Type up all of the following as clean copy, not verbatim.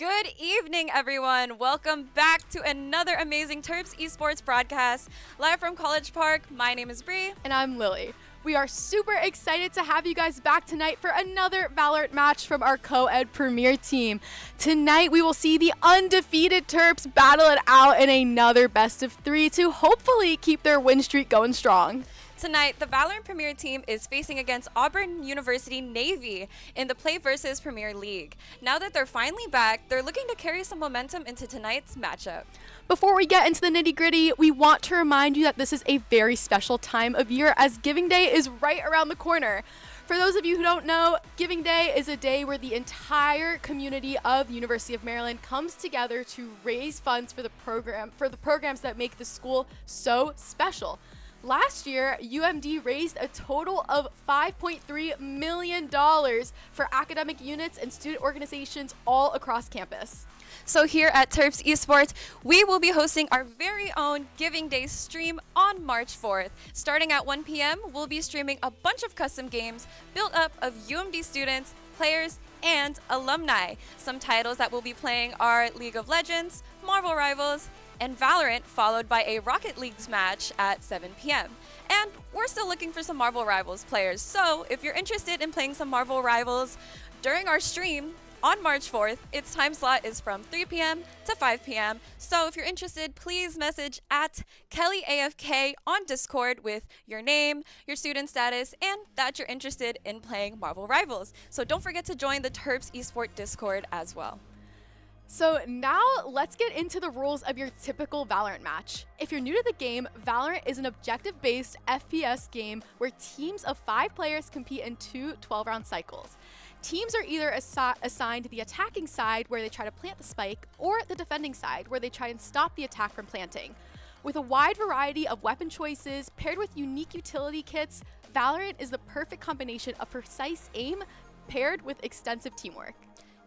Good evening, everyone. Welcome back to another amazing Terps Esports broadcast. Live from College Park, my name is Bree. And I'm Lily. We are super excited to have you guys back tonight for another Valorant match from our co-ed premier team. Tonight, we will see the undefeated Terps battle it out in another best of 3 to hopefully keep their win streak going strong. Tonight, the Valorant Premier team is facing against Auburn University Navy in the Play vs. Premier League. Now that they're finally back, they're looking to carry some momentum into tonight's matchup. Before we get into the nitty-gritty, we want to remind you that this is a very special time of year as Giving Day is right around the corner. For those of you who don't know, Giving Day is a day where the entire community of the University of Maryland comes together to raise funds for the programs that make the school so special. Last year, UMD raised a total of $5.3 million for academic units and student organizations all across campus. So here at Terps Esports, we will be hosting our very own Giving Day stream on March 4th. Starting at 1 p.m., we'll be streaming a bunch of custom games built up of UMD students, players, and alumni. Some titles that we'll be playing are League of Legends, Marvel Rivals, and Valorant, followed by a Rocket Leagues match at 7 p.m. And we're still looking for some Marvel Rivals players, so if you're interested in playing some Marvel Rivals during our stream on March 4th, its time slot is from 3 p.m. to 5 p.m. So if you're interested, please message at KellyAFK on Discord with your name, your student status, and that you're interested in playing Marvel Rivals. So don't forget to join the Terps Esport Discord as well. So now let's get into the rules of your typical Valorant match. If you're new to the game, Valorant is an objective-based FPS game where teams of 5 players compete in 2 12-round cycles. Teams are either assigned the attacking side where they try to plant the spike or the defending side where they try and stop the attack from planting. With a wide variety of weapon choices paired with unique utility kits, Valorant is the perfect combination of precise aim paired with extensive teamwork.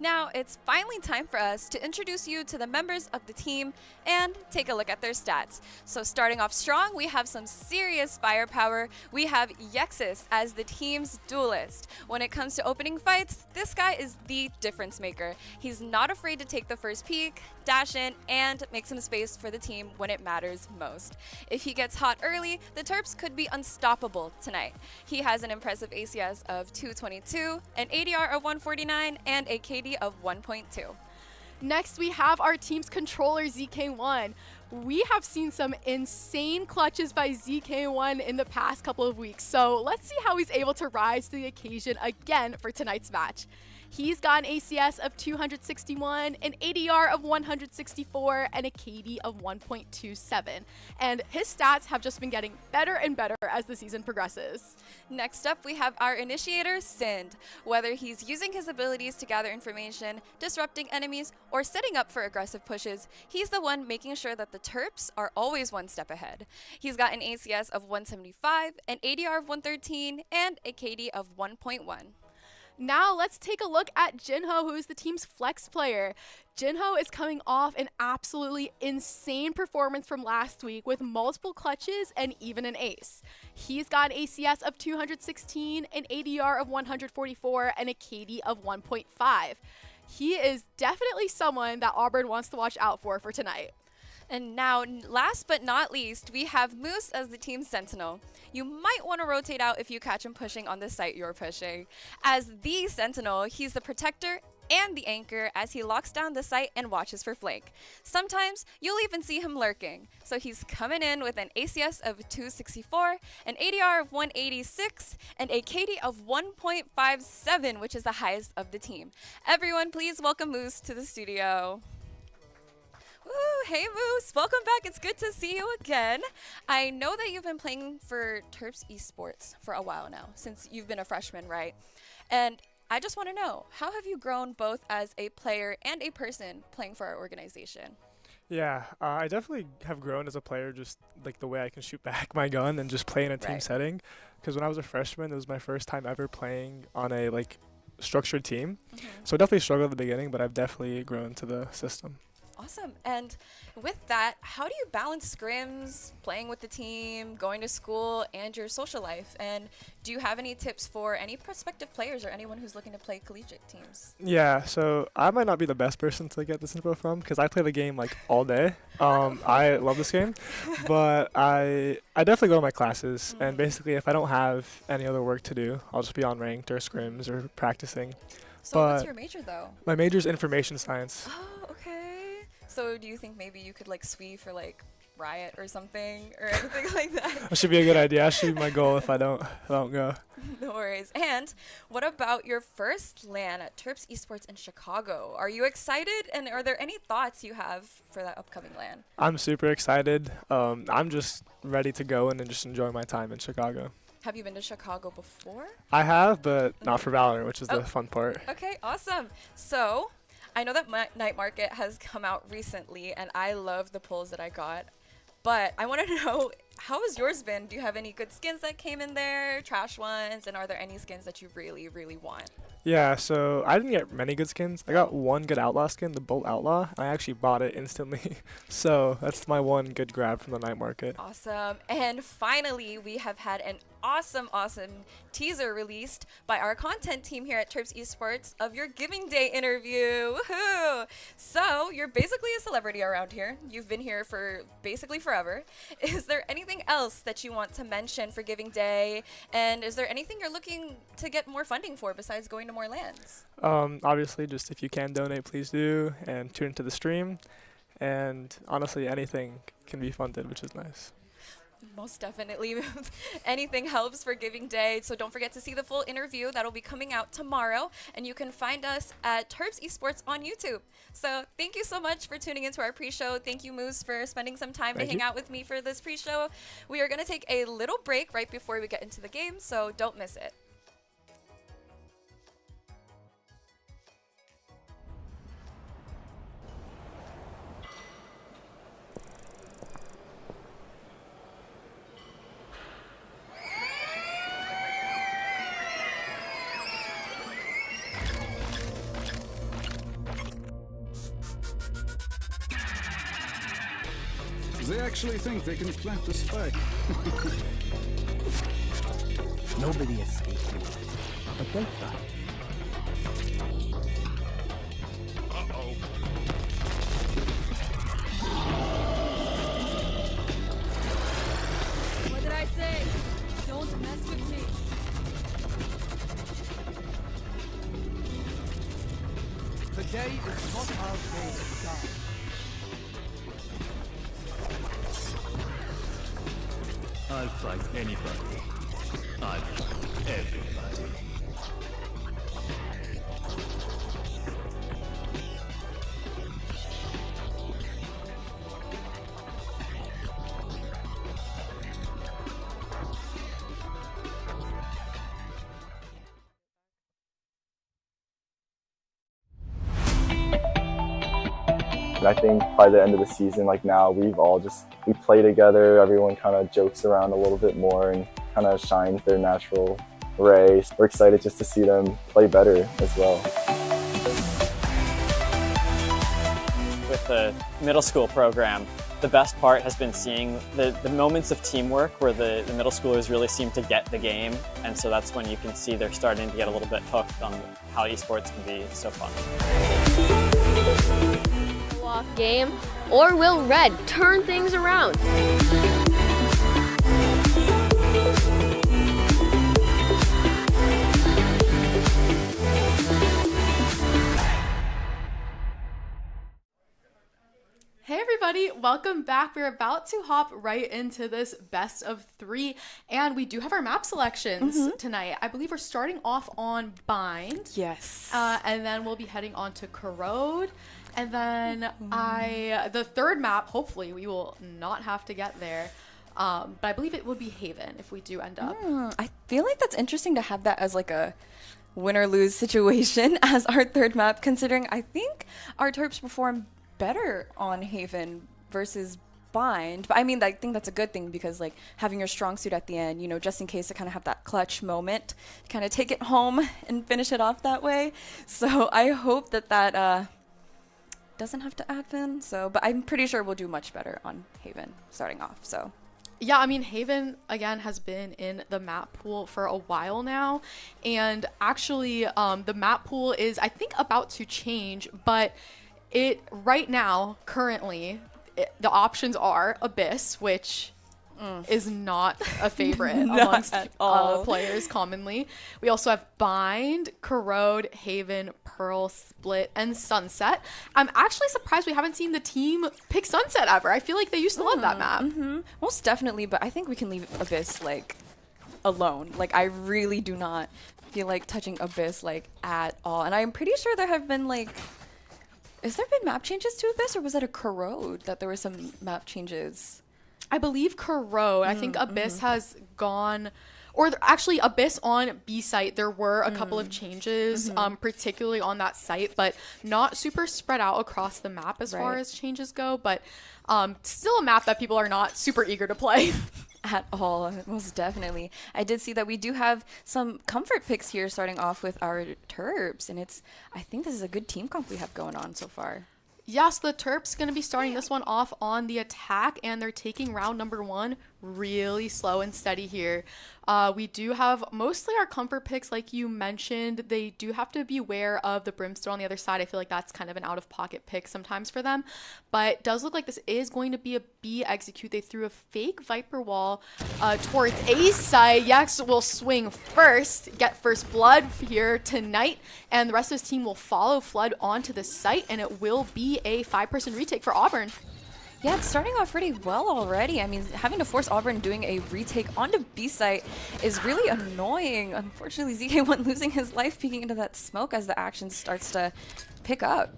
Now, it's finally time for us to introduce you to the members of the team and take a look at their stats. So starting off strong, we have some serious firepower. We have Yexus as the team's duelist. When it comes to opening fights, this guy is the difference maker. He's not afraid to take the first peek, dash in, and make some space for the team when it matters most. If he gets hot early, the Terps could be unstoppable tonight. He has an impressive ACS of 222, an ADR of 149, and a KD of 1.2. Next, we have our team's controller, ZK1. We have seen some insane clutches by ZK1 in the past couple of weeks, so let's see how he's able to rise to the occasion again for tonight's match. He's got an ACS of 261, an ADR of 164, and a KD of 1.27. And his stats have just been getting better and better as the season progresses. Next up, we have our initiator, Sind. Whether he's using his abilities to gather information, disrupting enemies, or setting up for aggressive pushes, he's the one making sure that the Terps are always one step ahead. He's got an ACS of 175, an ADR of 113, and a KD of 1.1. Now let's take a look at Jinho, who is the team's flex player. Jinho is coming off an absolutely insane performance from last week with multiple clutches and even an ace. He's got an ACS of 216, an ADR of 144, and a KD of 1.5. He is definitely someone that Auburn wants to watch out for tonight. And now, last but not least, we have Moose as the team's sentinel. You might want to rotate out if you catch him pushing on the site you're pushing. As the sentinel, he's the protector and the anchor as he locks down the site and watches for flank. Sometimes you'll even see him lurking. So he's coming in with an ACS of 264, an ADR of 186, and a KD of 1.57, which is the highest of the team. Everyone, please welcome Moose to the studio. Woo, hey Moose, welcome back. It's good to see you again. I know that you've been playing for Terps Esports for a while now, since you've been a freshman, right? And I just want to know, how have you grown both as a player and a person playing for our organization? Yeah, I definitely have grown as a player, just like the way I can shoot back my gun and just play in a team setting. Because when I was a freshman, it was my first time ever playing on a structured team. So I definitely struggled at the beginning, but I've definitely grown to the system. Awesome. And with that, how do you balance scrims, playing with the team, going to school, and your social life? And do you have any tips for any prospective players or anyone who's looking to play collegiate teams? Yeah, so I might not be the best person to get this info from because I play the game like all day. I love this game, but I definitely go to my classes, and basically if I don't have any other work to do, I'll just be on ranked or scrims or practicing. So what's your major though? My major is information science. Oh, okay. So do you think maybe you could like SWE for like Riot or something or anything like that? That should be a good idea. That should be my goal if I don't go. No worries. And what about your first LAN at Terps Esports in Chicago? Are you excited? And are there any thoughts you have for that upcoming LAN? I'm super excited. I'm just ready to go in and just enjoy my time in Chicago. Have you been to Chicago before? I have, but not for Valorant, which is the fun part. Okay, awesome. So I know that Night Market has come out recently, and I love the pulls that I got. But I want to know, how has yours been? Do you have any good skins that came in there, trash ones, and are there any skins that you really, really want? Yeah, so I didn't get many good skins. I got one good Outlaw skin, the Bolt Outlaw, and I actually bought it instantly. So that's my one good grab from the Night Market. Awesome. And finally, we have had an awesome teaser released by our content team here at Terps Esports of your Giving Day interview. Woohoo! So you're basically a celebrity around here. You've been here for basically forever. Is there anything else that you want to mention for Giving Day? And is there anything you're looking to get more funding for besides going to more lands? Obviously, just if you can donate, please do, and tune into the stream. And honestly, anything can be funded, which is nice. Most definitely. Anything helps for Giving Day. So don't forget to see the full interview. That'll be coming out tomorrow. And you can find us at Terps Esports on YouTube. So thank you so much for tuning into our pre-show. Thank you, Moose, for spending some time to hang out with me for this pre-show. We are going to take a little break right before we get into the game, so don't miss it. They actually think they can plant the spike. Nobody escapes you, but they try. Uh-oh. What did I say? Don't mess with me. Today is not our day to die. I'll fight anybody. I'll fight everybody. I think by the end of the season, like now, we play together, everyone kind of jokes around a little bit more and kind of shines their natural ray. We're excited just to see them play better as well. With the middle school program, the best part has been seeing the moments of teamwork where the middle schoolers really seem to get the game, and so that's when you can see they're starting to get a little bit hooked on how esports can be so fun. Off game, or will Red turn things around? Hey everybody, welcome back. We're about to hop right into this best of 3, and we do have our map selections tonight. I believe we're starting off on Bind. Yes. And then we'll be heading on to Corrode. And then the third map, hopefully we will not have to get there. But I believe it would be Haven if we do end up. I feel like that's interesting to have that as like a win or lose situation as our third map, considering I think our Terps perform better on Haven versus Bind. But I mean, I think that's a good thing because like having your strong suit at the end, you know, just in case to kind of have that clutch moment, kind of take it home and finish it off that way. So I hope that doesn't have to advent. So, but I'm pretty sure we'll do much better on Haven starting off. So. Yeah, I mean, Haven, again, has been in the map pool for a while now. And actually, the map pool is, I think, about to change. But right now, currently, the options are Abyss, which is not a favorite amongst players commonly. We also have Bind, Corrode, Haven, Pearl, Split, and Sunset. I'm actually surprised we haven't seen the team pick Sunset ever. I feel like they used to love that map. Most definitely, but I think we can leave Abyss like alone. Like, I really do not feel like touching Abyss like at all. And I'm pretty sure there have been like, has there been map changes to Abyss, or was that a Corrode that there were some map changes? I believe Corrode. I think Abyss has gone, or actually Abyss on B site, there were a couple of changes, particularly on that site, but not super spread out across the map as far as changes go, but still a map that people are not super eager to play. At all, most definitely. I did see that we do have some comfort picks here starting off with our Terps, and I think this is a good team comp we have going on so far. Yes, the Terps going to be starting this one off on the attack, and they're taking round number 1 really slow and steady here. We do have mostly our comfort picks, like you mentioned. They do have to be aware of the Brimstone on the other side. I feel like that's kind of an out-of-pocket pick sometimes for them, but it does look like this is going to be a B execute. They threw a fake Viper wall towards A side. Yex will swing first, get first blood here tonight, and the rest of his team will follow Flood onto the site, and it will be a 5-person retake for Auburn. Yeah, it's starting off pretty well already. I mean, having to force Auburn doing a retake onto B site is really annoying. Unfortunately, ZK1 losing his life peeking into that smoke as the action starts to pick up.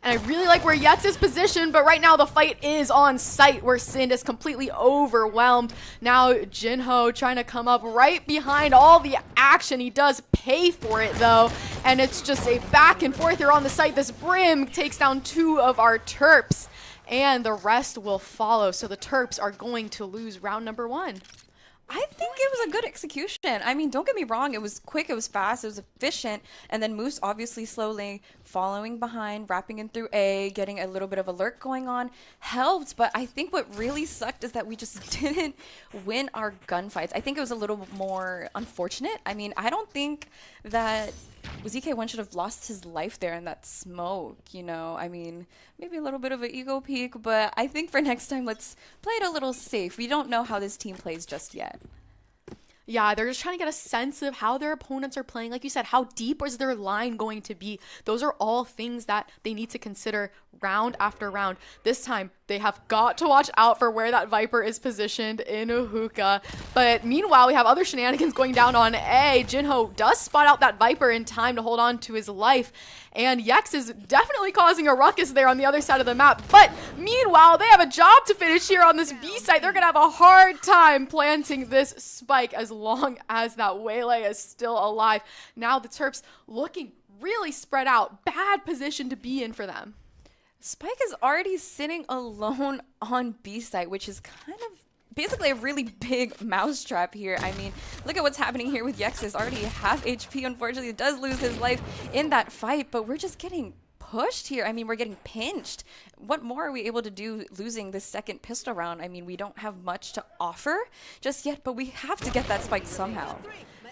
And I really like where Yetz is positioned, but right now the fight is on site where Sind is completely overwhelmed. Now Jinho trying to come up right behind all the action. He does pay for it though, and it's just a back and forth here on the site. This Brim takes down 2 of our Terps, and the rest will follow. So the Terps are going to lose round number 1. I think it was a good execution. I mean, don't get me wrong. It was quick, it was fast, it was efficient. And then Moose obviously slowly following behind, wrapping in through A, getting a little bit of a lurk going on helped. But I think what really sucked is that we just didn't win our gunfights. I think it was a little more unfortunate. I mean, I don't think that ZK1 should have lost his life there in that smoke, you know? I mean, maybe a little bit of an ego peak, but I think for next time, let's play it a little safe. We don't know how this team plays just yet. Yeah, they're just trying to get a sense of how their opponents are playing. Like you said, how deep is their line going to be? Those are all things that they need to consider round after round. This time, they have got to watch out for where that Viper is positioned in a hookah. But meanwhile, we have other shenanigans going down on A. Jinho does spot out that Viper in time to hold on to his life. And Yex is definitely causing a ruckus there on the other side of the map. But meanwhile, they have a job to finish here on this B site. They're going to have a hard time planting this spike as long as that Waylay is still alive. Now the Terps looking really spread out. Bad position to be in for them. Spike is already sitting alone on B site, which is kind of basically a really big mousetrap here. I mean, look at what's happening here with Yex. Is already half HP. Unfortunately, he does lose his life in that fight, but we're just getting pushed here. I mean, we're getting pinched. What more are we able to do losing this second pistol round? I mean, we don't have much to offer just yet, but we have to get that spike somehow.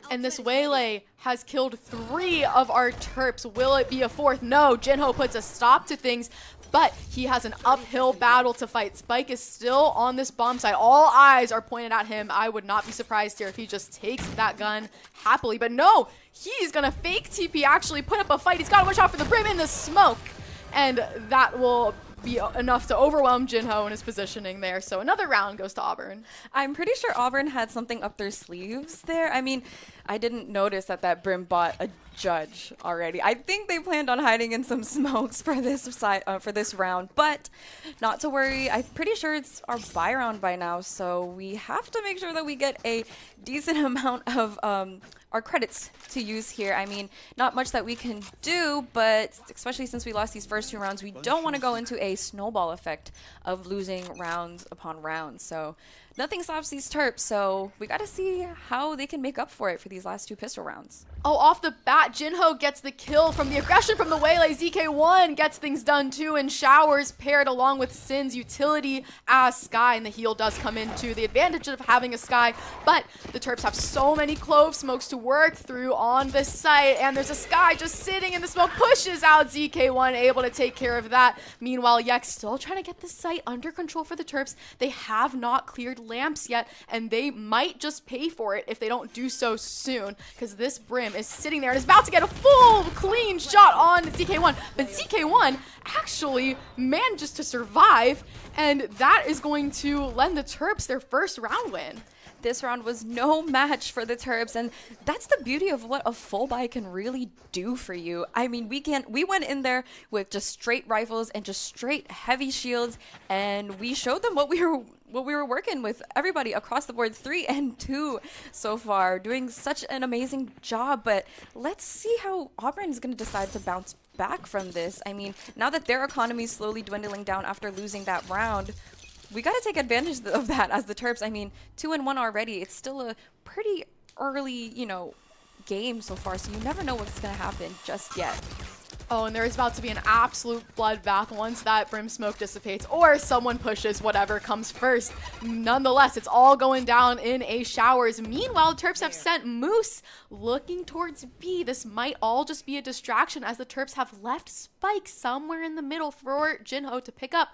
And this Waylay has killed 3 of our Terps. Will it be a 4th? No, Jinho puts a stop to things, but he has an uphill battle to fight. Spike is still on this bomb site. All eyes are pointed at him. I would not be surprised here if he just takes that gun happily. But no, he's going to fake TP, actually put up a fight. He's got to watch out for the Brim in the smoke. And that will be enough to overwhelm Jinho in his positioning there. So another round goes to Auburn. I'm pretty sure Auburn had something up their sleeves there. I mean, I didn't notice that Brim bought a judge already. I think they planned on hiding in some smokes for this round, but not to worry. I'm pretty sure it's our buy round by now, so we have to make sure that we get a decent amount of our credits to use here. I mean, not much that we can do, but especially since we lost these first 2 rounds, we don't want to go into a snowball effect of losing rounds upon rounds. So nothing stops these Terps, so we got to see how they can make up for it for these last 2 pistol rounds. Oh, off the bat, Jinho gets the kill from the aggression from the Waylay. ZK1 gets things done too, and Showers paired along with Sin's utility as Sky, and the heal does come into the advantage of having a Sky, but the Terps have so many clove smokes to work through on this site, and there's a Sky just sitting in the smoke, pushes out ZK1, able to take care of that. Meanwhile, Yex still trying to get the site under control for the Terps. They have not cleared lamps yet, and they might just pay for it if they don't do so soon, because this Brim is sitting there and is about to get a full clean shot on ZK1, but ZK1 actually manages to survive, and that is going to lend the Terps their first round win. This round was no match for the Terps, and that's the beauty of what a full buy can really do for you. I mean, we went in there with just straight rifles and just straight heavy shields, and we showed them what we were working with. Everybody across the board, 3 and 2 so far, doing such an amazing job. But let's see how Auburn is going to decide to bounce back from this. I mean, now that their economy is slowly dwindling down after losing that round, we got to take advantage of that as the Terps. I mean, 2 and 1 already. It's still a pretty early, game so far, so you never know what's going to happen just yet. Oh, and there is about to be an absolute bloodbath once that Brim smoke dissipates, or someone pushes, whatever comes first. Nonetheless, it's all going down in a Showers. Meanwhile, the Terps have sent Moose looking towards B. This might all just be a distraction as the Terps have left Spike somewhere in the middle for Jinho to pick up.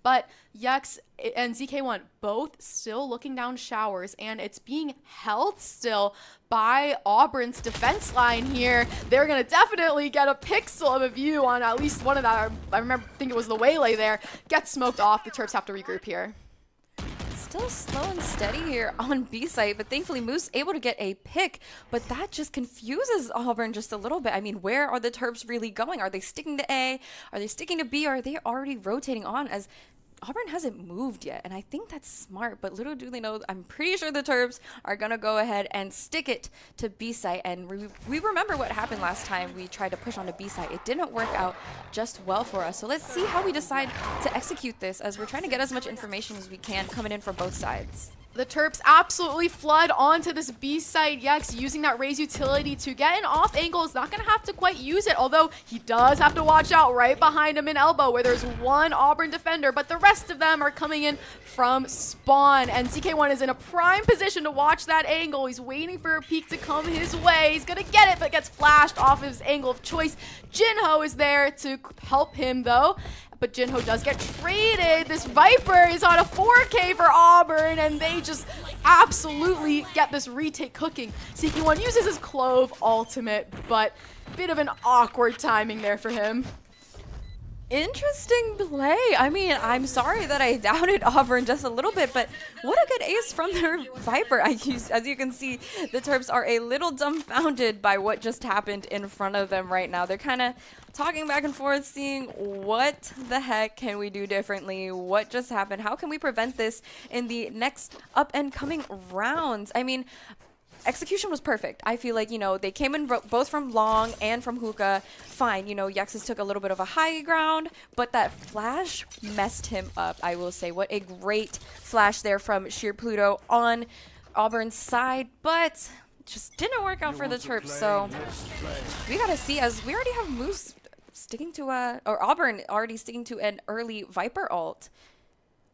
But Yex and ZK1 both still looking down Showers, and it's being held still by Auburn's defense line here. They're going to definitely get a pixel of a view on at least one of that. I think it was the Waylay there. Gets smoked off. The Terps have to regroup here. Still slow and steady here on B site, but thankfully Moose able to get a pick, but that just confuses Auburn just a little bit. I mean, where are the Terps really going? Are they sticking to A? Are they sticking to B? Or are they already rotating on, as Auburn hasn't moved yet? And I think that's smart, but little do they know, I'm pretty sure the Terps are going to go ahead and stick it to B site. And we remember what happened last time we tried to push on to B site. It didn't work out just well for us. So let's see how we decide to execute this, as we're trying to get as much information as we can coming in from both sides. The Terps absolutely flood onto this B site. Yex using that Raze utility to get an off angle. Is not going to have to quite use it, although he does have to watch out right behind him in elbow where there's one Auburn defender, but the rest of them are coming in from spawn. And ZK1 is in a prime position to watch that angle. He's waiting for a peek to come his way. He's going to get it, but gets flashed off his angle of choice. Jinho is there to help him though. But Jinho does get traded. This Viper is on a 4K for Auburn, and they just absolutely get this retake cooking. CQ1 uses his Clove ultimate, but bit of an awkward timing there for him. Interesting play. I mean, I'm sorry that I doubted Auburn just a little bit, but what a good ace from their Viper. As you can see, the Terps are a little dumbfounded by what just happened in front of them right now. They're kind of talking back and forth, seeing what the heck can we do differently? What just happened? How can we prevent this in the next up and coming rounds? I mean, execution was perfect. I feel like, they came in both from long and from hookah. Fine, Yexus took a little bit of a high ground, but that flash messed him up, I will say. What a great flash there from Sheer Pluto on Auburn's side, but just didn't work out for the Terps. So we got to see, as we already have Moose sticking to or Auburn already sticking to an early Viper ult.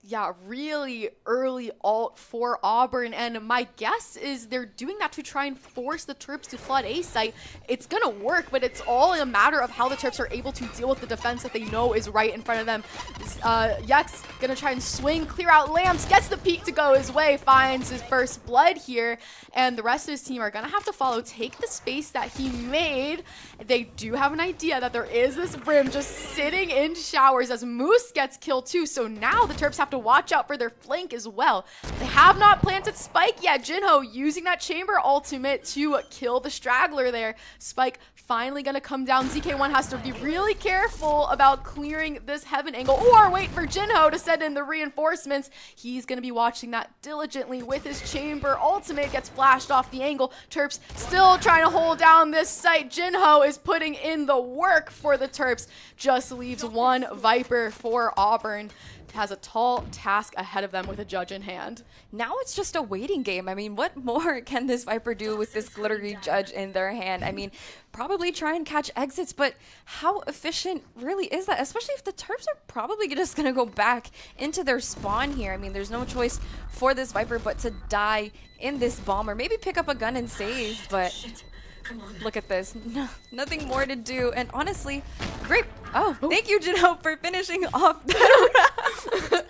Yeah, really early ult for Auburn, and my guess is they're doing that to try and force the Terps to flood A site. It's gonna work, but it's all a matter of how the Terps are able to deal with the defense that they know is right in front of them. Yex gonna try and swing, clear out lamps, gets the peek to go his way, finds his first blood here, and the rest of his team are gonna have to follow, take the space that he made. They do have an idea that there is this Brim just sitting in Showers as Moose gets killed too, so now the Terps have to watch out for their flank as well. They have not planted Spike yet. Jinho using that chamber ultimate to kill the straggler there. Spike finally going to come down. ZK1 has to be really careful about clearing this heaven angle or wait for Jinho to send in the reinforcements. He's going to be watching that diligently with his chamber. Ultimate gets flashed off the angle. Terps still trying to hold down this site. Jinho is putting in the work for the Terps. Just leaves one Viper for Auburn. Has a tall task ahead of them with a judge in hand. Now it's just a waiting game. I mean, what more can this Viper do with this glittery judge in their hand? I mean, probably try and catch exits, but how efficient really is that? Especially if the Terps are probably just going to go back into their spawn here. I mean, there's no choice for this Viper but to die in this bomb or maybe pick up a gun and save, but look at this. No, nothing more to do. And honestly, great. Oh, thank you, Jinho, for finishing off that round.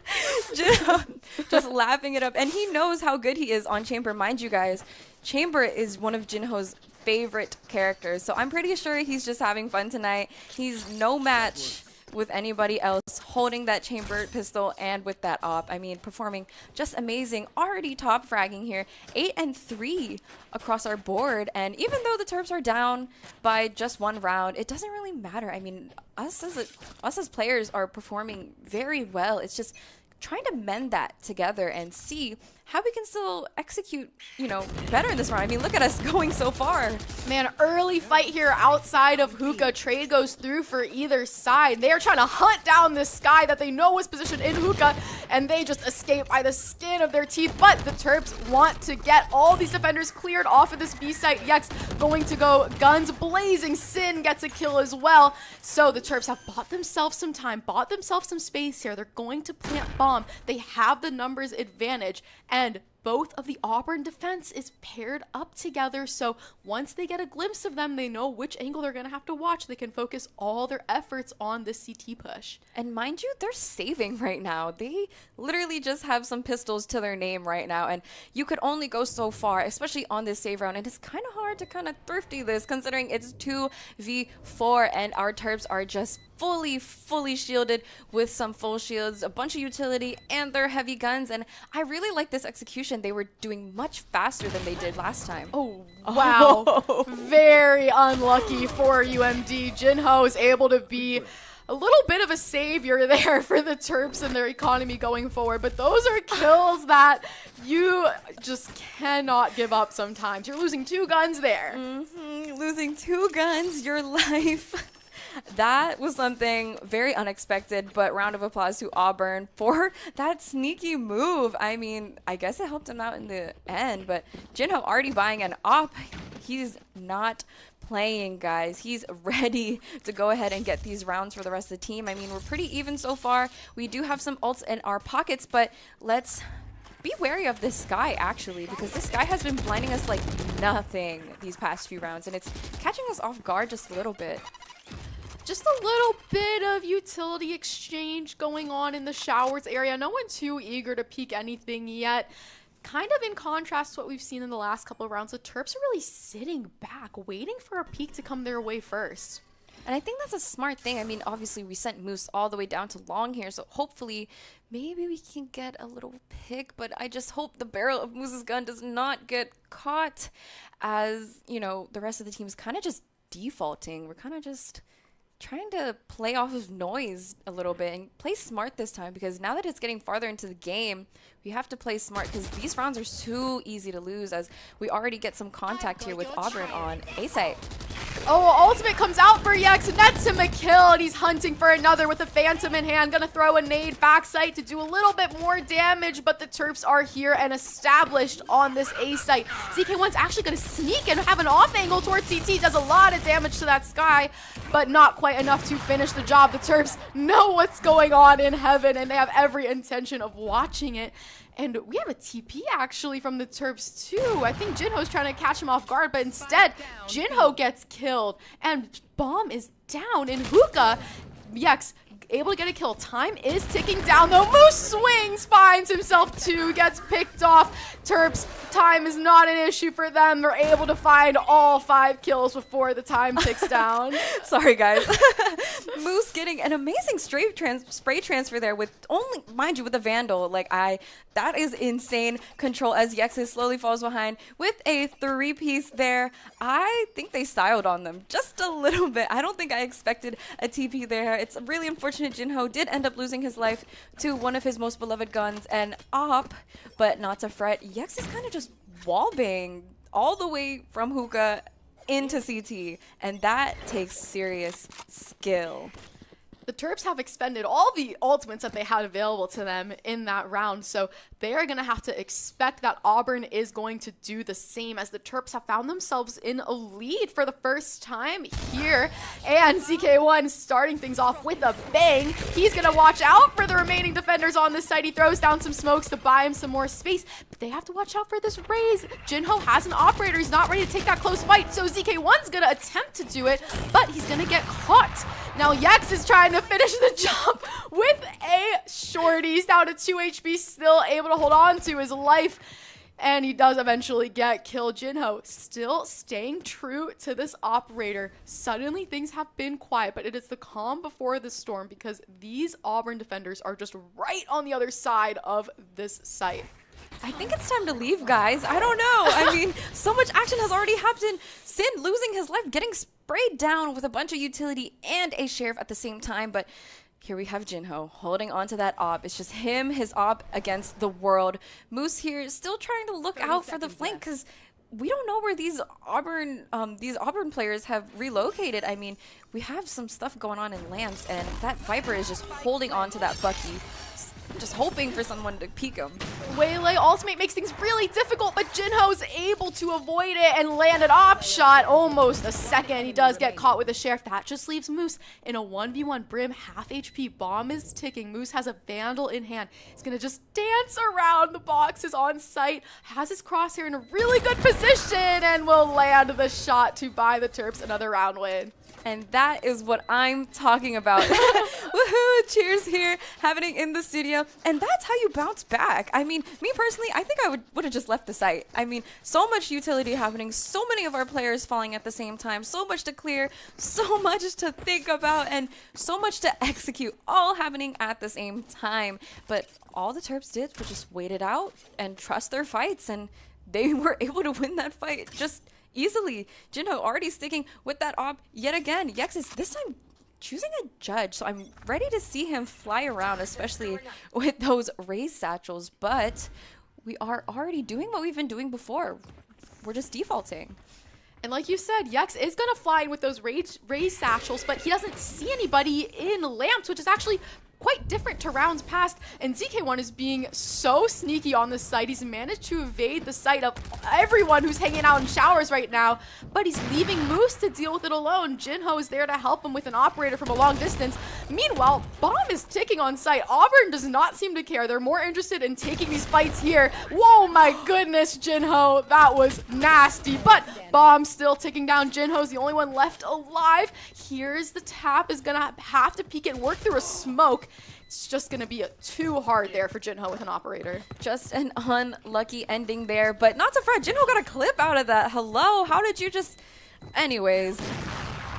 Jinho just laughing it up. And he knows how good he is on Chamber. Mind you guys, Chamber is one of Jinho's favorite characters. So I'm pretty sure he's just having fun tonight. He's no match with anybody else holding that chamber pistol and with that op. I mean, performing just amazing. Already top fragging here. 8 and 3 across our board. And even though the Terps are down by just one round, it doesn't really matter. I mean, us as players are performing very well. It's just trying to mend that together and see how we can still execute, you know, better in this round. I mean, look at us going so far. Man, early fight here outside of Hookah. Trade goes through for either side. They are trying to hunt down this Sky that they know was positioned in Hookah, and they just escape by the skin of their teeth. But the Terps want to get all these defenders cleared off of this B site. Yex going to go guns blazing. Sin gets a kill as well. So the Terps have bought themselves some time, bought themselves some space here. They're going to plant bomb. They have the numbers advantage, and both of the Auburn defense is paired up together, so once they get a glimpse of them, they know which angle they're going to have to watch. They can focus all their efforts on the CT push. And mind you, they're saving right now. They literally just have some pistols to their name right now, and you could only go so far, especially on this save round, and it's kind of hard to kind of thrifty this considering it's 2v4 and our Terps are just fully shielded with some full shields, a bunch of utility, and their heavy guns. And I really like this execution. They were doing much faster than they did last time. Oh, wow. Very unlucky for UMD. Jinho is able to be a little bit of a savior there for the Terps and their economy going forward. But those are kills that you just cannot give up sometimes. You're losing 2 guns there. Losing 2 guns, your life. That was something very unexpected, but round of applause to Auburn for that sneaky move. I mean, I guess it helped him out in the end, but Jinho already buying an op. He's not playing, guys. He's ready to go ahead and get these rounds for the rest of the team. I mean, we're pretty even so far. We do have some ults in our pockets, but let's be wary of this Sky, actually, because this Sky has been blinding us like nothing these past few rounds, and it's catching us off guard just a little bit. Just a little bit of utility exchange going on in the showers area. No one too eager to peek anything yet. Kind of in contrast to what we've seen in the last couple of rounds, the Terps are really sitting back, waiting for a peek to come their way first. And I think that's a smart thing. I mean, obviously, we sent Moose all the way down to long here, so hopefully maybe we can get a little pick, but I just hope the barrel of Moose's gun does not get caught as, you know, the rest of the team is kind of just defaulting. We're kind of just trying to play off of noise a little bit and play smart this time, because now that it's getting farther into the game, we have to play smart because these rounds are too easy to lose, as we already get some contact here with Auburn on A site. Oh, ultimate comes out for Yex, nets him a kill, and he's hunting for another with a Phantom in hand. Gonna throw a nade backside to do a little bit more damage, but the Terps are here and established on this A site. ZK1's actually gonna sneak and have an off angle towards CT, does a lot of damage to that Sky, but not quite enough to finish the job. The Terps know what's going on in heaven, and they have every intention of watching it. And we have a TP actually from the Terps too. I think Jinho's trying to catch him off guard, but instead Jinho gets killed and bomb is down in Hookah. Yex able to get a kill. Time is ticking down though. Moose swings, finds himself 2, gets picked off. Terps, time is not an issue for them. They're able to find all 5 kills before the time ticks down. Sorry, guys. Moose getting an amazing spray transfer there with only, mind you, with the Vandal. That is insane control as Yexus slowly falls behind with a 3-piece there. I think they styled on them just a little bit. I don't think I expected a TP there. It's really unfortunate Jinho did end up losing his life to one of his most beloved guns and op, but not to fret. Yex is kind of just wallbang all the way from hookah into CT, and that takes serious skill. The Terps have expended all the ultimates that they had available to them in that round, so they are going to have to expect that Auburn is going to do the same, as the Terps have found themselves in a lead for the first time here. And ZK1 starting things off with a bang. He's going to watch out for the remaining defenders on this side. He throws down some smokes to buy him some more space, but they have to watch out for this raise. Jinho has an operator. He's not ready to take that close fight, so ZK1's going to attempt to do it, but he's going to get caught. Now Yex is trying to finish the jump with a shorty. He's down to 2 HP, still able to hold on to his life, and he does eventually get killed. Jinho still staying true to this operator. Suddenly things have been quiet, but it is the calm before the storm, because these Auburn defenders are just right on the other side of this site. I think it's time to leave, guys. I don't know. I mean, so much action has already happened. Sin losing his life, getting sprayed down with a bunch of utility and a sheriff at the same time. But here we have Jinho holding on to that op. It's just him, his op against the world. Moose here still trying to look out for the flank, because we don't know where these Auburn players have relocated. I mean, we have some stuff going on in Lambs, and that Viper is just holding on to that Bucky, just hoping for someone to peek him. Waylay ultimate makes things really difficult, but Jinho's able to avoid it and land an op shot almost a second. He does get caught with a sheriff. That just leaves Moose in a 1v1. Brim, half HP. Bomb is ticking. Moose has a Vandal in hand. He's going to just dance around the boxes on site. Has his crosshair in a really good position and will land the shot to buy the Terps another round win. And that is what I'm talking about. Woohoo! Cheers here happening in the studio. And that's how you bounce back. I mean, me personally, I think I would have just left the site. I mean, so much utility happening, so many of our players falling at the same time, so much to clear, so much to think about, and so much to execute, all happening at the same time. But all the Terps did was just wait it out and trust their fights, and they were able to win that fight just easily. Jinho already sticking with that op yet again. Yex is this time choosing a judge, so I'm ready to see him fly around, especially with those raise satchels. But we are already doing what we've been doing before. We're just defaulting. And like you said, Yex is going to fly in with those raise satchels, but he doesn't see anybody in Lamps, which is actually quite different to rounds past. And ZK1 is being so sneaky on this site. He's managed to evade the sight of everyone who's hanging out in showers right now, but he's leaving Moose to deal with it alone. Jinho is there to help him with an operator from a long distance. Meanwhile, Bomb is ticking on site. Auburn does not seem to care. They're more interested in taking these fights here. Whoa, my goodness, Jinho. That was nasty, but Bomb still ticking down. Jinho's the only one left alive. Here's the tap, is gonna have to peek it and work through a smoke. It's just going to be too hard there for Jinho with an operator. Just an unlucky ending there, but not to fret. Jinho got a clip out of that. Hello, how did you just... Anyways.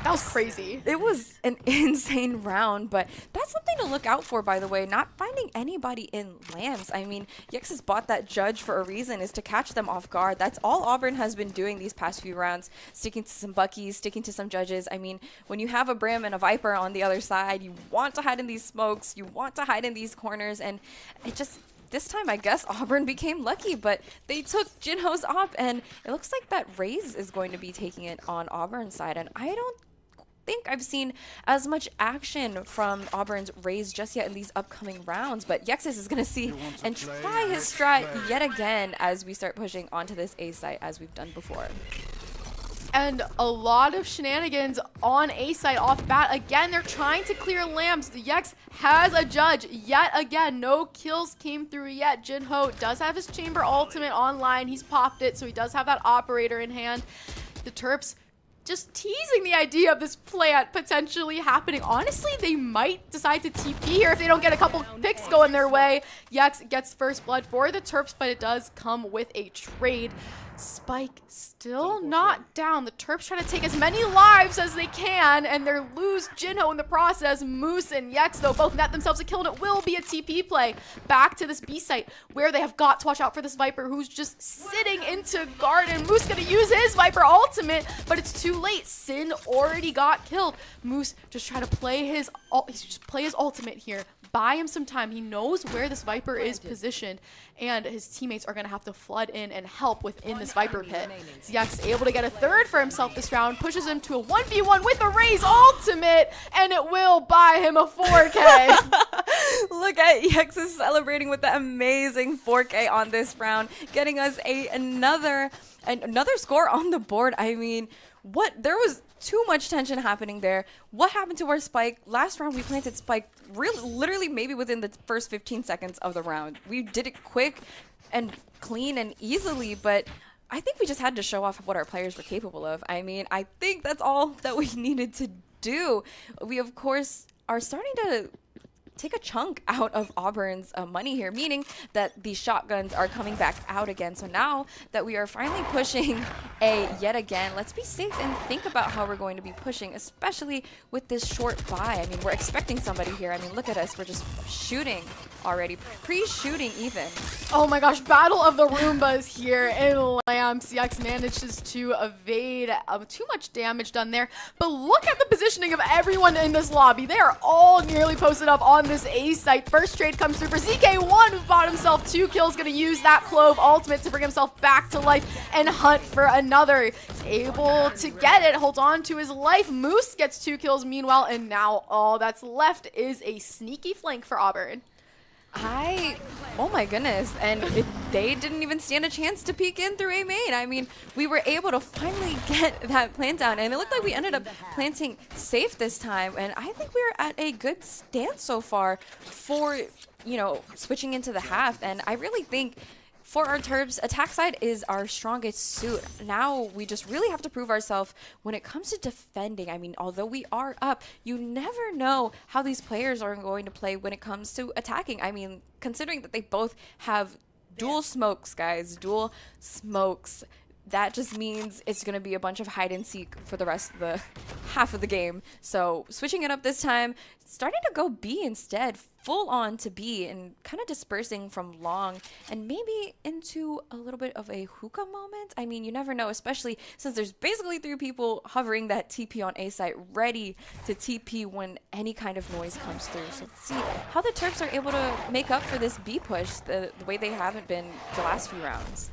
That was crazy. It was an insane round, but that's something to look out for, by the way. Not finding anybody in Lambs. I mean, Yex has bought that judge for a reason, is to catch them off guard. That's all Auburn has been doing these past few rounds, sticking to some Buckies, sticking to some judges. I mean, when you have a Brim and a Viper on the other side, you want to hide in these smokes, you want to hide in these corners, and it just... This time, I guess, Auburn became lucky, but they took Jinho's op, and it looks like that Raze is going to be taking it on Auburn's side, and I don't think I've seen as much action from Auburn's Raze just yet in these upcoming rounds, but Yexus is going to see and try his strat yet again as we start pushing onto this A site as we've done before. And a lot of shenanigans on A site off bat. Again, they're trying to clear Lambs. The Yex has a judge yet again. No kills came through yet. Jinho does have his chamber ultimate online. He's popped it, so he does have that operator in hand. The Terps just teasing the idea of this plant potentially happening. Honestly, they might decide to TP here if they don't get a couple picks going their way. Yex gets first blood for the Terps, but it does come with a trade. Spike still not down. The Terps trying to take as many lives as they can, and they lose Jinho in the process. Moose and Yex, though, both net themselves a kill, and it will be a TP play back to this B site where they have got to watch out for this Viper who's just sitting into garden. Moose gonna use his Viper ultimate, but it's too late. Sin already got killed. Moose just trying to play his ultimate here. Buy him some time. He knows where this Viper is positioned, and his teammates are going to have to flood in and help within this Viper pit. Yex able to get a third for himself this round, pushes him to a 1v1 with a Raze ultimate, and it will buy him a 4K. Look at Yex is celebrating with the amazing 4K on this round, getting us another score on the board. I mean, there was too much tension happening there. What happened to our Spike? Last round we planted Spike literally maybe within the first 15 seconds of the round. We did it quick and clean and easily, but I think we just had to show off what our players were capable of. I mean, I think that's all that we needed to do. We, of course, are starting to take a chunk out of Auburn's money here, meaning that the shotguns are coming back out again. So now that we are finally pushing A yet again, let's be safe and think about how we're going to be pushing, especially with this short buy. I mean, we're expecting somebody here. I mean, look at us. We're just shooting already, pre-shooting even. Oh my gosh, Battle of the Roombas here in Lamps. Yex manages to evade too much damage done there. But look at the positioning of everyone in this lobby. They are all nearly posted up on this A site. First trade comes through for ZK1, who bought himself 2 kills, gonna use that Clove ultimate to bring himself back to life and hunt for another. He's able to get it, holds on to his life. Moose gets 2 kills meanwhile, and now all that's left is a sneaky flank for Auburn. Oh my goodness, and they didn't even stand a chance to peek in through A main. I mean, we were able to finally get that plant down, and it looked like we ended up planting safe this time, and I think we're at a good stance so far for, you know, switching into the half, and I really think for our Terps, attack side is our strongest suit. Now we just really have to prove ourselves when it comes to defending. I mean, although we are up, you never know how these players are going to play when it comes to attacking. I mean, considering that they both have dual smokes, guys, dual smokes, that just means it's going to be a bunch of hide and seek for the rest of the half of the game. So switching it up this time, starting to go B instead, full on to B, and kind of dispersing from long and maybe into a little bit of a hookah moment. I mean, you never know, especially since there's basically 3 people hovering that TP on A site, ready to TP when any kind of noise comes through. So let's see how the Terps are able to make up for this B push the way they haven't been the last few rounds.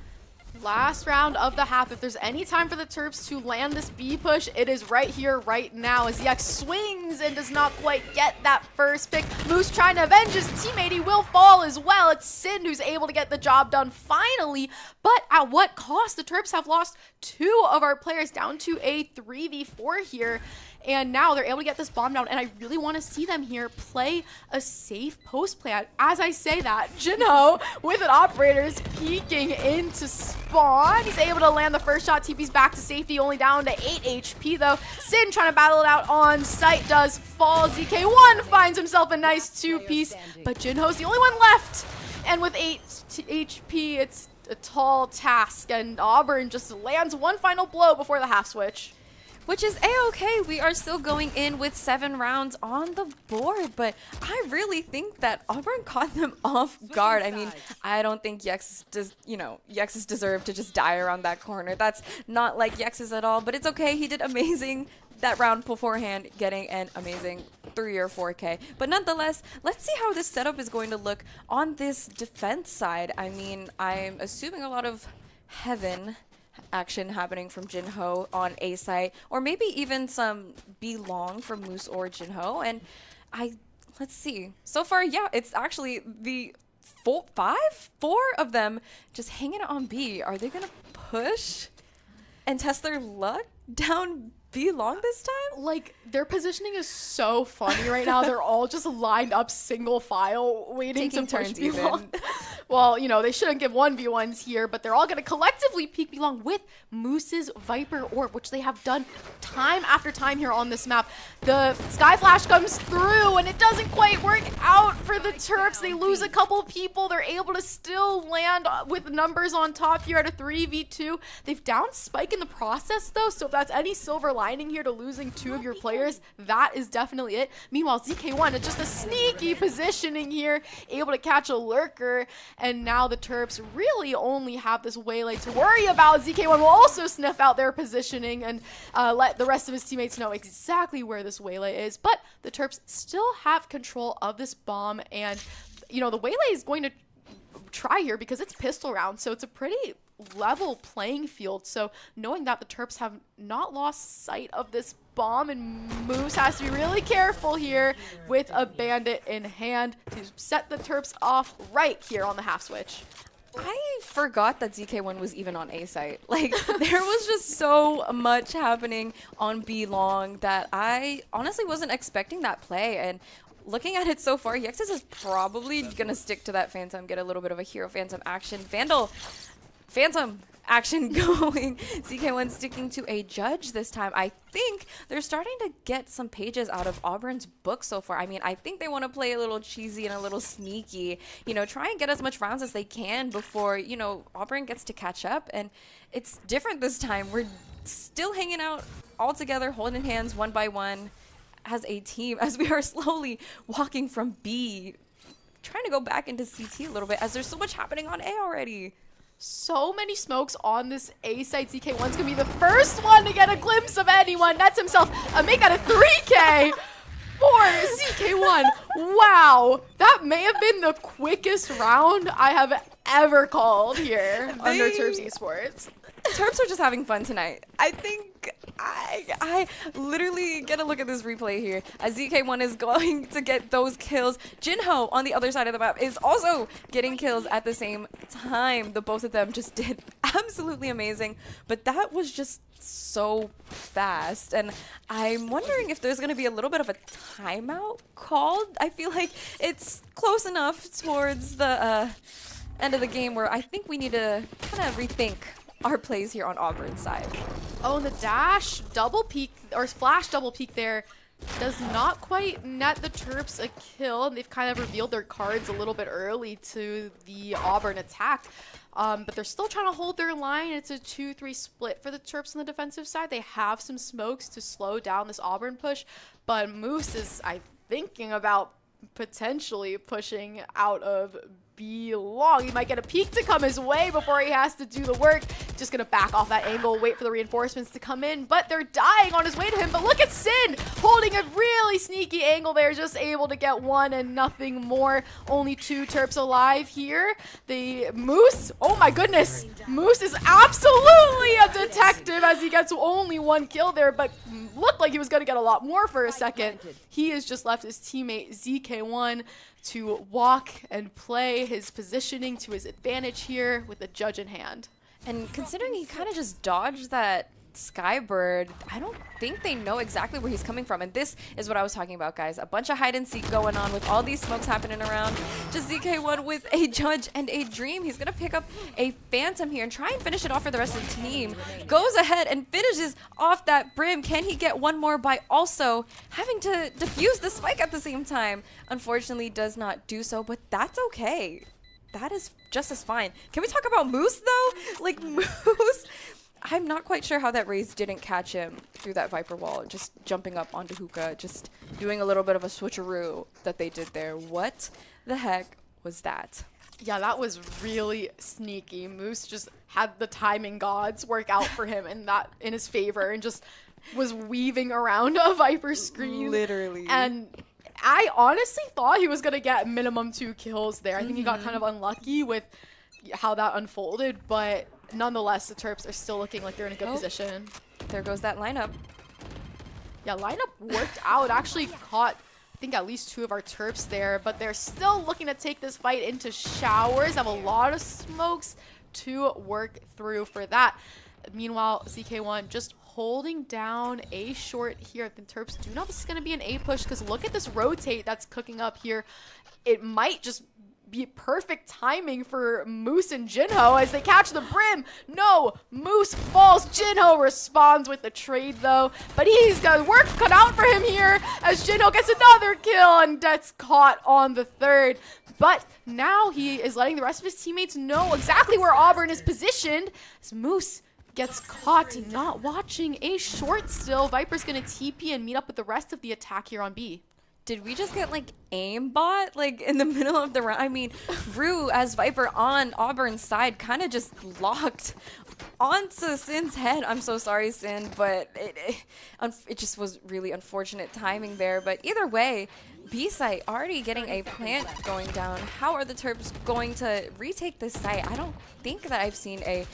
Last round of the half. If there's any time for the Terps to land this B push, it is right here, right now, as Yex swings and does not quite get that first pick. Moose trying to avenge his teammate. He will fall as well. It's Sin who's able to get the job done finally, but at what cost? The Terps have lost 2 of our players down to a 3v4 here. And now they're able to get this bomb down, and I really want to see them here play a safe post plan. As I say that, Jinho with an operator is peeking into spawn. He's able to land the first shot. TP's back to safety, only down to 8 HP though. Sin trying to battle it out on site, does fall. ZK1 finds himself a nice 2-piece, but Jinho's the only one left. And with 8 HP, it's a tall task, and Auburn just lands one final blow before the half switch. Which is a-okay. We are still going in with 7 rounds on the board, but I really think that Auburn caught them off guard. I mean, I don't think Yex's deserved to just die around that corner. That's not like Yex's at all, but it's okay. He did amazing that round beforehand, getting an amazing 3 or 4K. But nonetheless, let's see how this setup is going to look on this defense side. I mean, I'm assuming a lot of heaven action happening from Jinho on A site, or maybe even some B long from Moose or Jinho. And let's see. So far, yeah, it's actually the 4 of them just hanging out on B. Are they gonna push and test their luck down B long this time? Like, their positioning is so funny right now. They're all just lined up single file, waiting Taking to push turns B long. Well, you know, they shouldn't give 1v1s here, but they're all going to collectively peek along with Moose's Viper Orb, which they have done time after time here on this map. The Sky Flash comes through, and it doesn't quite work out for the Terps. They lose a couple people. They're able to still land with numbers on top here at a 3v2. They've downed Spike in the process, though, so if that's any silver lining here to losing 2 of your players, that is definitely it. Meanwhile, ZK1 is just a sneaky positioning here, able to catch a lurker. And now the Terps really only have this Waylay to worry about. ZK1 will also sniff out their positioning and let the rest of his teammates know exactly where this Waylay is. But the Terps still have control of this bomb. And, you know, the Waylay is going to try here because it's pistol round. So it's a pretty level playing field. So knowing that the Terps have not lost sight of this bomb, and Moose has to be really careful here with a bandit in hand to set the Terps off right here on the half switch. I forgot that ZK1 was even on A site. Like, there was just so much happening on B long that I honestly wasn't expecting that play. And looking at it so far, Yexus is probably going to stick to that Phantom, get a little bit of a Hero Phantom action. Vandal, Phantom action going. ZK1 sticking to a Judge this time. I think they're starting to get some pages out of Auburn's book so far. I mean, I think they want to play a little cheesy and a little sneaky, you know, try and get as much rounds as they can before, you know, Auburn gets to catch up. And it's different this time. We're still hanging out all together, holding hands one by one as a team, as we are slowly walking from B, trying to go back into CT a little bit, as there's so much happening on A already. So many smokes on this A site. ZK1's going to be the first one to get a glimpse of anyone. That's himself a make out of 3K for ZK1. Wow. That may have been the quickest round I have ever called here under Terps Esports. Terps are just having fun tonight. I think I literally get a look at this replay here as ZK1 is going to get those kills. Jinho on the other side of the map is also getting kills at the same time. The both of them just did absolutely amazing, but that was just so fast. And I'm wondering if there's going to be a little bit of a timeout called. I feel like it's close enough towards the end of the game where I think we need to kind of rethink our plays here on Auburn's side. Oh, and the dash double peek, or flash double peek there, does not quite net the Terps a kill. And they've kind of revealed their cards a little bit early to the Auburn attack. But they're still trying to hold their line. It's a 2-3 split for the Terps on the defensive side. They have some smokes to slow down this Auburn push. But Moose is, thinking about potentially pushing out of B long. He might get a peek to come his way before he has to do the work. Just gonna back off that angle, wait for the reinforcements to come in, but they're dying on his way to him. But look at Sin holding a really sneaky angle there, just able to get one and nothing more. Only 2 Terps alive here. The Moose, oh my goodness, Moose is absolutely a detective as he gets only 1 kill there, but looked like he was gonna get a lot more for a second. He has just left his teammate ZK1 to walk and play his positioning to his advantage here with a Judge in hand. And considering he kind of just dodged that Skybird, I don't think they know exactly where he's coming from. And this is what I was talking about, guys. A bunch of hide and seek going on with all these smokes happening around. Just ZK1 with a Judge and a Dream. He's going to pick up a Phantom here and try and finish it off for the rest of the team. Goes ahead and finishes off that Brim. Can he get one more by also having to defuse the spike at the same time? Unfortunately, does not do so, but that's okay. That is just as fine. Can we talk about Moose, though? Like, Moose, I'm not quite sure how that raise didn't catch him through that Viper wall. Just jumping up onto Hookah, just doing a little bit of a switcheroo that they did there. What the heck was that? Yeah, that was really sneaky. Moose just had the timing gods work out for him and that in his favor, and just was weaving around a Viper screen. Literally. And I honestly thought he was going to get minimum 2 kills there. I think he got kind of unlucky with how that unfolded, but nonetheless, the Terps are still looking like they're in a good position. There goes that lineup. Yeah, lineup worked out. Actually caught, I think, at least 2 of our Terps there, but they're still looking to take this fight into showers. Have a lot of smokes to work through for that. Meanwhile, ZK1 just holding down a short here. The Terps do know this is going to be an A push because look at this rotate that's cooking up here. It might just be perfect timing for Moose and Jinho as they catch the brim. No, Moose falls. Jinho responds with the trade though, but he's got work cut out for him here as Jinho gets another kill and gets caught on the third. But now he is letting the rest of his teammates know exactly where Auburn is positioned as Moose gets caught not watching a short still. Viper's gonna TP and meet up with the rest of the attack here on B. Did we just get like aimbot like in the middle of the round? I mean, Rue as Viper on Auburn's side kind of just locked onto Sin's head. I'm so sorry, Sin, but it just was really unfortunate timing there. But either way, B site already getting a plant going down. How are the Terps going to retake this site? I don't think that I've seen a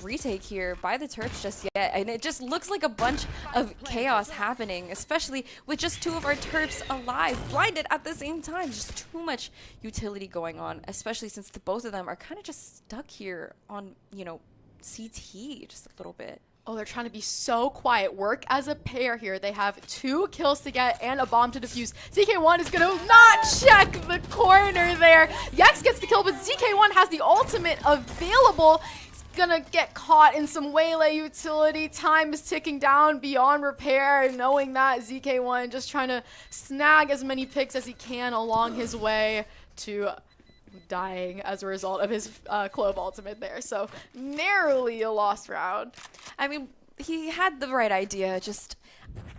retake here by the Terps just yet, and it just looks like a bunch of chaos happening, especially with just 2 of our Terps alive, blinded at the same time. Just too much utility going on, especially since both of them are kind of just stuck here on, CT just a little bit. Oh, they're trying to be so quiet. Work as a pair here. They have 2 kills to get and a bomb to defuse. ZK1 is going to not check the corner there. Yex gets the kill, but ZK1 has the ultimate available. Gonna get caught in some waylay utility. Time is ticking down beyond repair, knowing that ZK1 just trying to snag as many picks as he can along his way to dying as a result of his Clove ultimate there. So narrowly a lost round. I mean, he had the right idea, just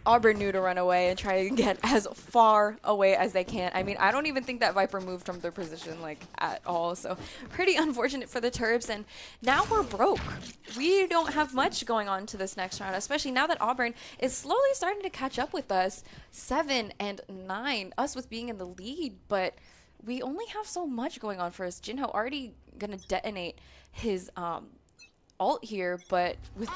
Auburn knew to run away and try to get as far away as they can. I mean, I don't even think that Viper moved from their position at all. So pretty unfortunate for the Terps. And now we're broke. We don't have much going on to this next round, especially now that Auburn is slowly starting to catch up with us. 7 and 9, us with being in the lead, but we only have so much going on for us. Jinho already gonna detonate his ult here, but with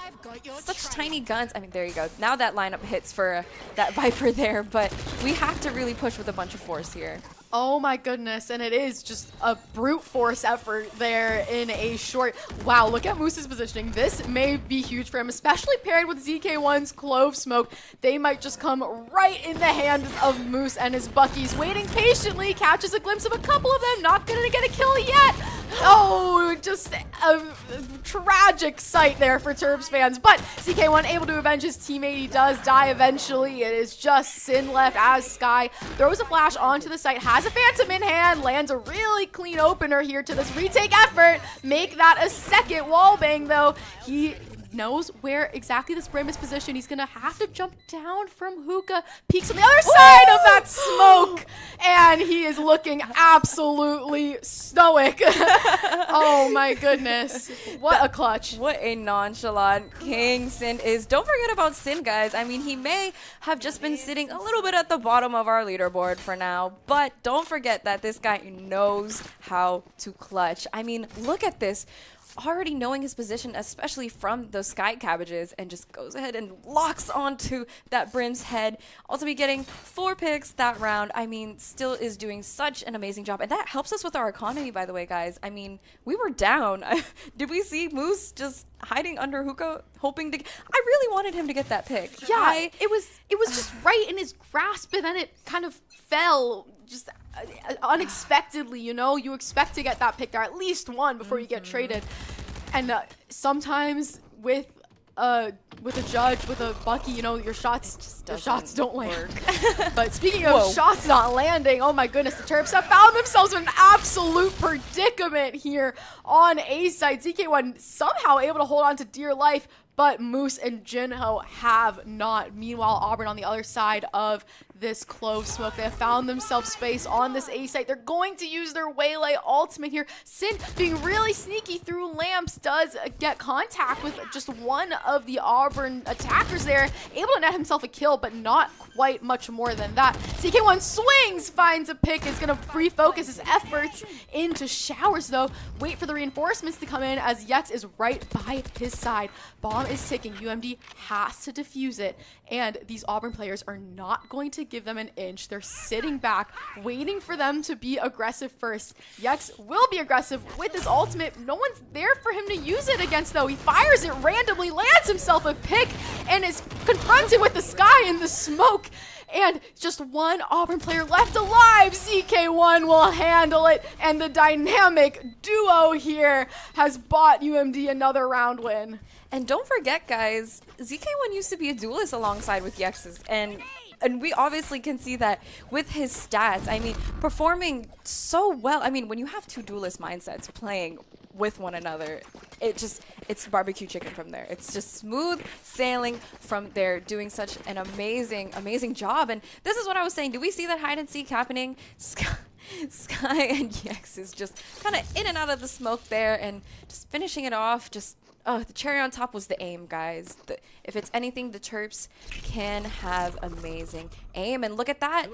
such tiny guns, I mean, there you go. Now that lineup hits for that Viper there, but we have to really push with a bunch of force here. Oh my goodness, and it is just a brute force effort there in a short. Wow, look at Moose's positioning. This may be huge for him, especially paired with ZK1's Clove Smoke. They might just come right in the hands of Moose and his Buckies. Waiting patiently, catches a glimpse of a couple of them, not gonna get a kill yet. Oh, just a tragic sight there for Terps fans, but ZK1 able to avenge his teammate. He does die eventually. It is just Sin left as Sky throws a flash onto the site, has a Phantom in hand, lands a really clean opener here to this retake effort. Make that a second wallbang though. He knows where exactly this brim is positioned. He's gonna have to jump down from Hookah, peeks on the other side of that smoke, and he is looking absolutely stoic. Oh my goodness, what a clutch. What a nonchalant King Sin is. Don't forget about Sin, guys. I mean, he may have just been sitting a little bit at the bottom of our leaderboard for now, but don't forget that this guy knows how to clutch. I mean, look at this. Already knowing his position, especially from those sky cabbages, and just goes ahead and locks onto that Brim's head. Also be getting 4 picks that round. I mean, still is doing such an amazing job. And that helps us with our economy, by the way, guys. I mean, we were down. Did we see Moose just hiding under Hookah, hoping to... I really wanted him to get that pick. Yeah, it was just right in his grasp, and then it kind of fell just unexpectedly, you expect to get that pick there, at least one before you get traded. And sometimes with a judge, with a Bucky, your shots don't land. But speaking of shots not landing, oh my goodness, the Terps have found themselves in an absolute predicament here on A side. ZK1 somehow able to hold on to dear life, but Moose and Jinho have not. Meanwhile, Auburn on the other side of this Clove Smoke, they have found themselves space on this A site. They're going to use their Waylay ultimate here. Sin, being really sneaky through lamps, does get contact with just one of the Auburn attackers there. Able to net himself a kill, but not quite much more than that. ZK1 swings, finds a pick, is going to refocus his efforts into showers though. Wait for the reinforcements to come in as Yex is right by his side. Bomb is ticking. UMD has to defuse it, and these Auburn players are not going to give them an inch. They're sitting back, waiting for them to be aggressive first. Yex will be aggressive with his ultimate. No one's there for him to use it against though. He fires it randomly, lands himself a pick, and is confronted with the Sky in the smoke. And just one Auburn player left alive. ZK1 will handle it. And the dynamic duo here has bought UMD another round win. And don't forget, guys, ZK1 used to be a duelist alongside with Yexus, and we obviously can see that with his stats. I mean, performing so well. I mean, when you have two duelist mindsets playing with one another, it's barbecue chicken from there. It's just smooth sailing from there, doing such an amazing job. And this is what I was saying. Do we see that hide and seek happening? Sky and Yexus just kind of in and out of the smoke there, and just finishing it off. Oh, the cherry on top was the aim, guys. If it's anything, the Terps can have amazing aim. And look at that.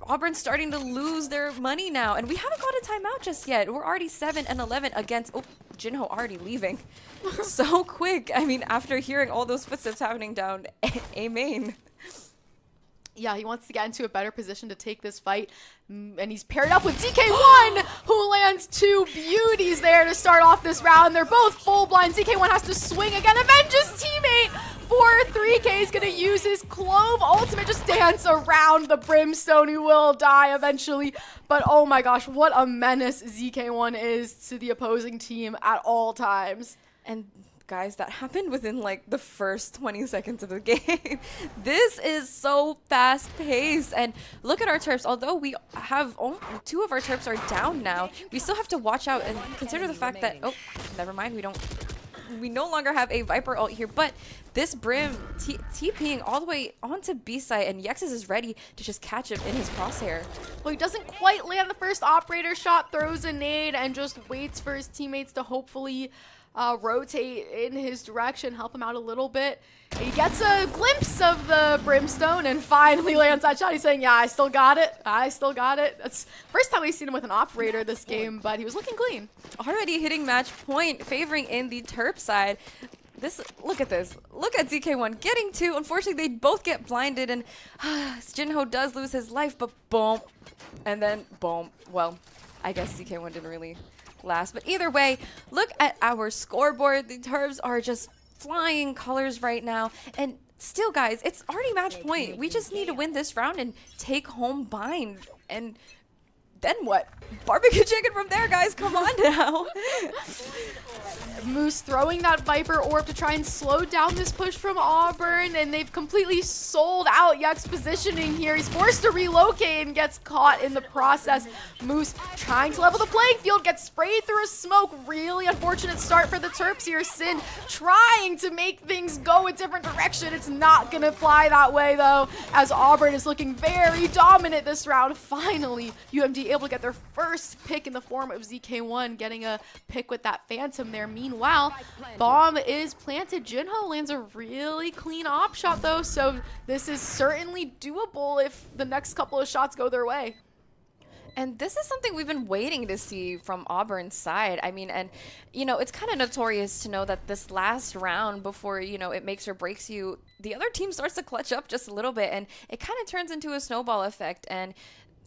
Auburn's starting to lose their money now. And we haven't got a timeout just yet. We're already 7-11 against... Oh, Jinho already leaving. So quick. I mean, after hearing all those footsteps happening down A main. Yeah, he wants to get into a better position to take this fight. And he's paired up with ZK1, who lands two beauties there to start off this round. They're both full blind. ZK1 has to swing again. Avenge's teammate for 3K is going to use his Clove ultimate, just dance around the Brimstone, who will die eventually. But oh my gosh, what a menace ZK1 is to the opposing team at all times. And guys, that happened within like the first 20 seconds of the game. This is so fast paced. And look at our Terps. Although we have two of our Terps are down now, we still have to watch out and consider the fact that, oh, never mind, we no longer have a Viper ult here, but this Brim TPing all the way onto B site, and Yexus is ready to just catch him in his crosshair. Well, he doesn't quite land the first operator shot, throws a nade, and just waits for his teammates to hopefully rotate in his direction, help him out a little bit. He gets a glimpse of the Brimstone and finally lands that shot. He's saying, yeah, I still got it. I still got it. That's first time we've seen him with an operator this game, but he was looking clean. Already hitting match point, favoring in the Terp side. Look at this. Look at ZK1 getting two. Unfortunately, they both get blinded, and Jinho does lose his life, but boom. And then boom. Well, I guess ZK1 didn't really last. But either way, look at our scoreboard. The Terps are just flying colors right now. And still, guys, it's already match point. We just need to win this round and take home bind. And then what? Barbecue chicken from there, guys. Come on now. Moose throwing that Viper orb to try and slow down this push from Auburn, and they've completely sold out Yuck's positioning here. He's forced to relocate and gets caught in the process. Moose trying to level the playing field, gets sprayed through a smoke. Really unfortunate start for the Terps here. Sin trying to make things go a different direction. It's not gonna fly that way though, as Auburn is looking very dominant this round. Finally, UMD able to get their first pick in the form of ZK1, getting a pick with that Phantom there. Meanwhile, bomb is planted. Jinho lands a really clean op shot though, so this is certainly doable if the next couple of shots go their way. And this is something we've been waiting to see from Auburn's side. I mean, and, you know, it's kind of notorious to know that this last round before, you know, it makes or breaks you, the other team starts to clutch up just a little bit, and it kind of turns into a snowball effect. And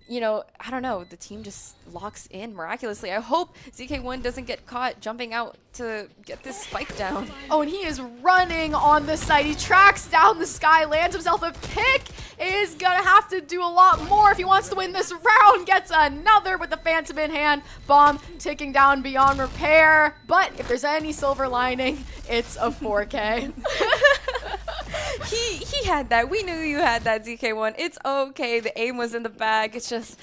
you know, I don't know, the team just locks in miraculously. I hope ZK1 doesn't get caught jumping out to get this spike down. Oh, and he is running on the site. He tracks down the sky, lands himself a pick, is gonna have to do a lot more if he wants to win this round. Gets another with the Phantom in hand. Bomb ticking down beyond repair. But if there's any silver lining, it's a 4K. He had that. We knew you had that, ZK1. It's okay. The aim was in the bag. It's just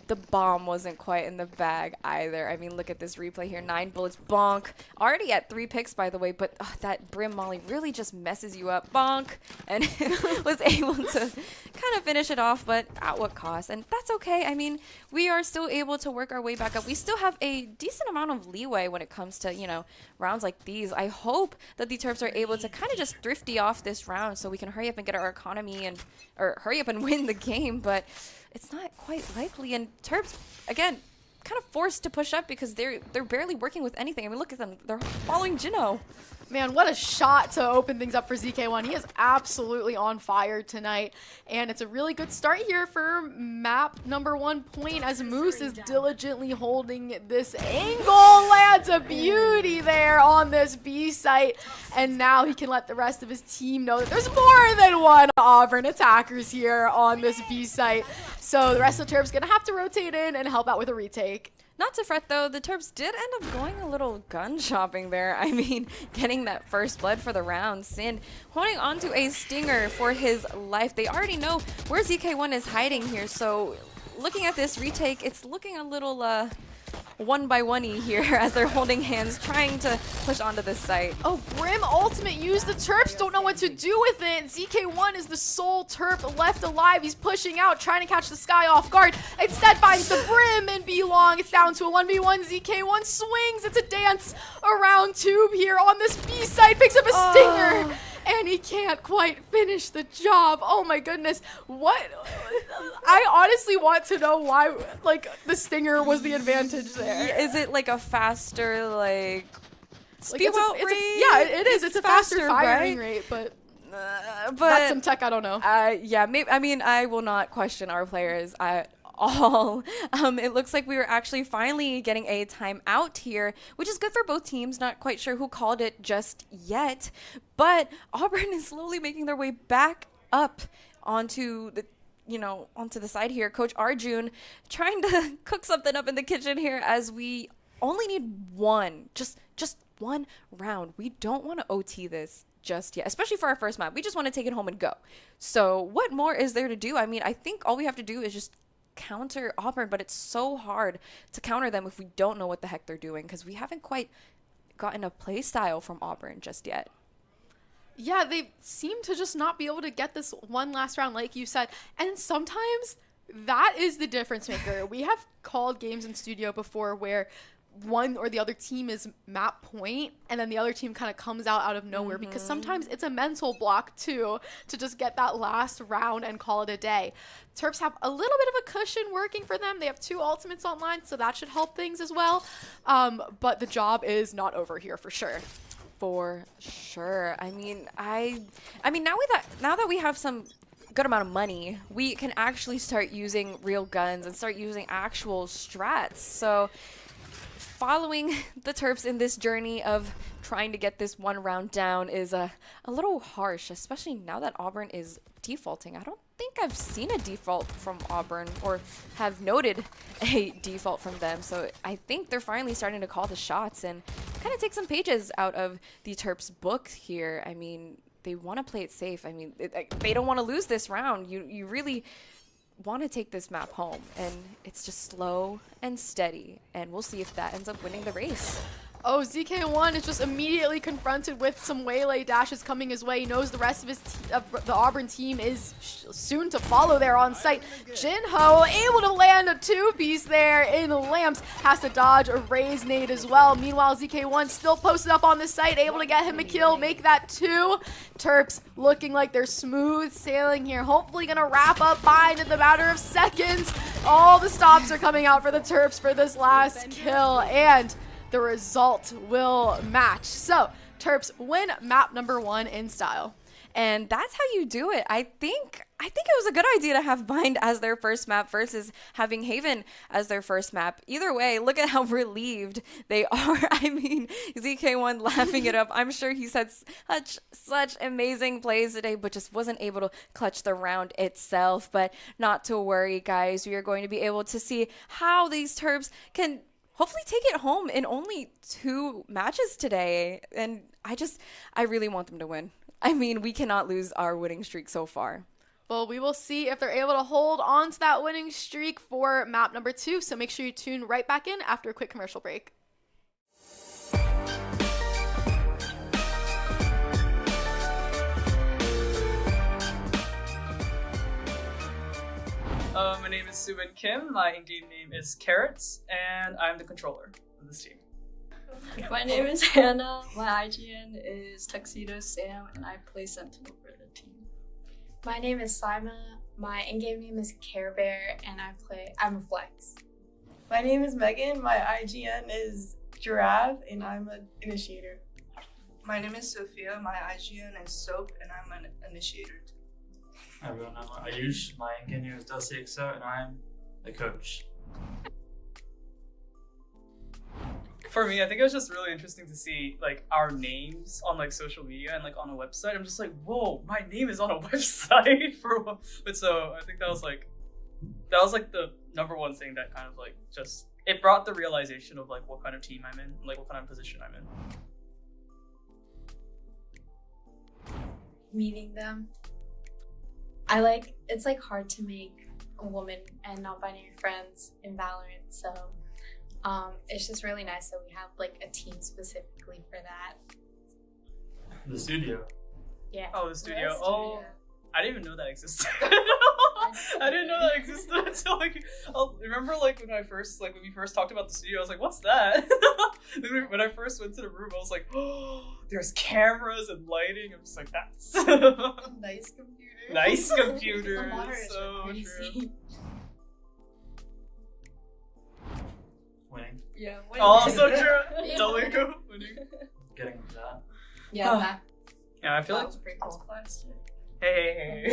the bomb wasn't quite in the bag either. I mean, look at this replay here. 9 bullets, bonk. Already at 3 picks, by the way, but that Brim Molly really just messes you up. Bonk. And was able to kind of finish it off, but at what cost? And that's okay. I mean, we are still able to work our way back up. We still have a decent amount of leeway when it comes to, you know, rounds like these. I hope that the Terps are able to kind of just thrifty off this round so we can hurry up and get our economy and, or hurry up and win the game, but it's not quite likely. And Terps, again, kind of forced to push up because they're barely working with anything. I mean, look at them. They're following Jinho. Man, what a shot to open things up for ZK1. He is absolutely on fire tonight. And it's a really good start here for map number 1 point as Moose is diligently holding this angle. Lands a beauty there on this B site. And now he can let the rest of his team know that there's more than one Auburn attackers here on this B site. So the rest of the Terps gonna have to rotate in and help out with a retake. Not to fret, though, the Terps did end up going a little gun shopping there. I mean, getting that first blood for the round. Sin holding onto a stinger for his life. They already know where ZK1 is hiding here, so looking at this retake, it's looking a little one by one-y here as they're holding hands, trying to push onto this site. Oh, Brim ultimate used. The Terps don't know what to do with it. ZK1 is the sole Terp left alive. He's pushing out, trying to catch the Sky off guard. Instead finds the Brim and B-Long. It's down to a 1v1. ZK1 swings. It's a dance around tube here on this B side. Picks up a stinger. And he can't quite finish the job. Oh my goodness. What? I honestly want to know why, like, the stinger was the advantage there. Is it like a faster, like speed out rate? Yeah, it is. It's a faster firing rate, but that's some tech I don't know. Yeah, maybe. I mean, I will not question our players at all. It looks like we were actually finally getting a timeout here, which is good for both teams. Not quite sure who called it just yet, but Auburn is slowly making their way back up onto the onto the side here. Coach Arjun trying to cook something up in the kitchen here as we only need one, just one round. We don't want to OT this just yet, especially for our first map. We just want to take it home and go. So what more is there to do? I mean, I think all we have to do is just counter Auburn, but it's so hard to counter them if we don't know what the heck they're doing, because we haven't quite gotten a play style from Auburn just yet. Yeah, they seem to just not be able to get this one last round, like you said. And sometimes that is the difference maker. We have called games in studio before where one or the other team is map point and then the other team kind of comes out of nowhere, because sometimes it's a mental block too to just get that last round and call it a day. Terps have a little bit of a cushion working for them. They have 2 ultimates online, so that should help things as well. But the job is not over here for sure. For sure. I mean, now that we have some good amount of money, we can actually start using real guns and start using actual strats. So following the Terps in this journey of trying to get this one round down is a little harsh, especially now that Auburn is defaulting. I don't think I've seen a default from Auburn or have noted a default from them. So I think they're finally starting to call the shots and kind of take some pages out of the Terps book here. I mean, they want to play it safe. I mean, they don't want to lose this round. You really want to take this map home, and it's just slow and steady, and we'll see if that ends up winning the race. Oh, ZK1 is just immediately confronted with some waylay dashes coming his way. He knows the rest of the Auburn team is soon to follow there on site. Jinho able to land a 2-piece there in Lamps. Has to dodge a raise nade as well. Meanwhile, ZK1 still posted up on the site, able to get him a kill, make that 2. Terps looking like they're smooth sailing here. Hopefully gonna wrap up bind in the matter of seconds. All the stops are coming out for the Terps for this last kill, and the result will match. So Terps win map number 1 in style. And that's how you do it. I think it was a good idea to have Bind as their first map versus having Haven as their first map. Either way, look at how relieved they are. I mean, ZK1 laughing it up. I'm sure he said such amazing plays today, but just wasn't able to clutch the round itself. But not to worry, guys. We are going to be able to see how these Terps can hopefully take it home in only 2 matches today. And I really want them to win. I mean, we cannot lose our winning streak so far. Well, we will see if they're able to hold on to that winning streak for map number 2. So make sure you tune right back in after a quick commercial break. My name is Subin Kim. My in-game name is Carrots, and I'm the controller of this team. My name is Hannah. My IGN is Tuxedo Sam, and I play Sentinel for the team. My name is Sima. My in-game name is Care Bear, and I'm a flex. My name is Megan. My IGN is Giraffe, and I'm an initiator. My name is Sophia. My IGN is Soap, and I'm an initiator. Hi everyone, I'm Ayush. My IGN is Dusty Exo, and I'm the coach. For me, I think it was just really interesting to see like our names on like social media and like on a website. I'm just like, whoa, my name is on a website but so I think that was like the number one thing that kind of like just it brought the realization of like what kind of team I'm in, like what kind of position I'm in. Meeting them. It's like hard to make a woman and non-binary friends in Valorant, so it's just really nice that we have like a team specifically for that. The studio. Yeah. Oh, the studio. The Oh, studio. I didn't even know that existed. I didn't know that existed until like remember like when we first talked about the studio, I was like, what's that? When I first went to the room, I was like, oh, there's cameras and lighting. I'm just like, that's nice computer. Nice computer. The monitors So are crazy. true. Winning. Yeah. Oh, so true. Yeah. W winning. Getting to that. Yeah. That Yeah, I feel like was pretty cool. hey.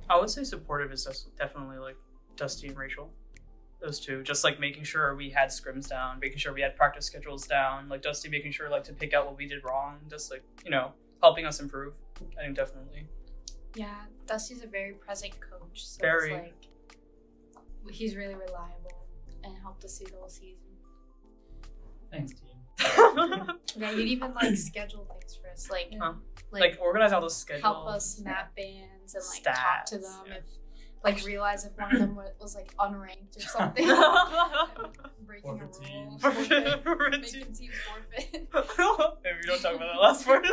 I would say supportive is definitely like Dusty and Rachel. Those two. Just like making sure we had scrims down, making sure we had practice schedules down, like Dusty making sure like to pick out what we did wrong, just like, helping us improve. I think definitely. Yeah, Dusty's a very present coach, so Very. it's like he's really reliable and helped us through the whole season. Thanks, team. Yeah, he'd even like schedule things for us, like organize all the schedules. help us map bands and like talk to Stats, them yeah. if like realize if one of them was like unranked or something. Breaking a rule. Making teams forfeit. Maybe we don't talk about that last part.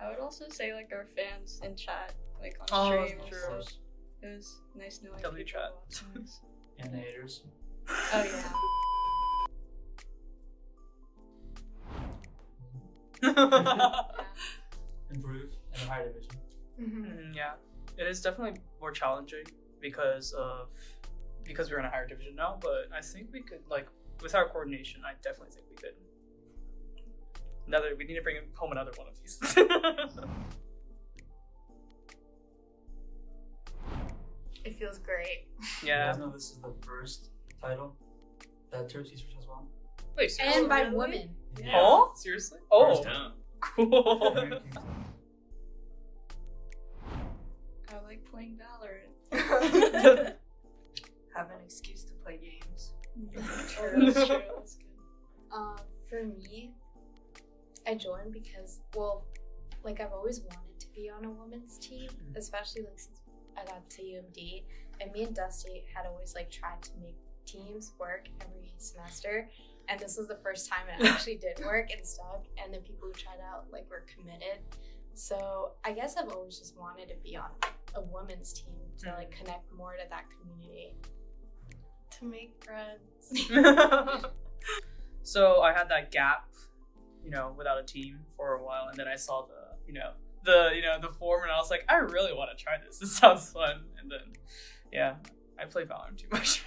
I would also say like our fans in chat, like on Oh, stream. true. So it was nice knowing W people chat. watching us. And the haters. Oh yeah. Improve in the higher division. Yeah, it is definitely more challenging because we're in a higher division now. But I think we could with our coordination, I definitely think we could. We need to bring home another one of these. It feels great. Yeah. You guys know this is the first title that Terps Esports has won. Wait, seriously? And by women. Yeah. Oh, seriously? Oh, First down. cool. I like playing Valorant. Have an excuse to play games. True, that's true. That's good. For me, I joined because, I've always wanted to be on a women's team, especially since I got to UMD, and me and Dusty had always tried to make teams work every semester, and this was the first time it actually did work and stuck, and the people who tried out were committed. So I guess I've always just wanted to be on a women's team to connect more to that community. To make friends. So I had that gap, without a team for a while, and then I saw the form, and I was like, I really want to try this. This sounds fun. And then, yeah, I play Valorant too much.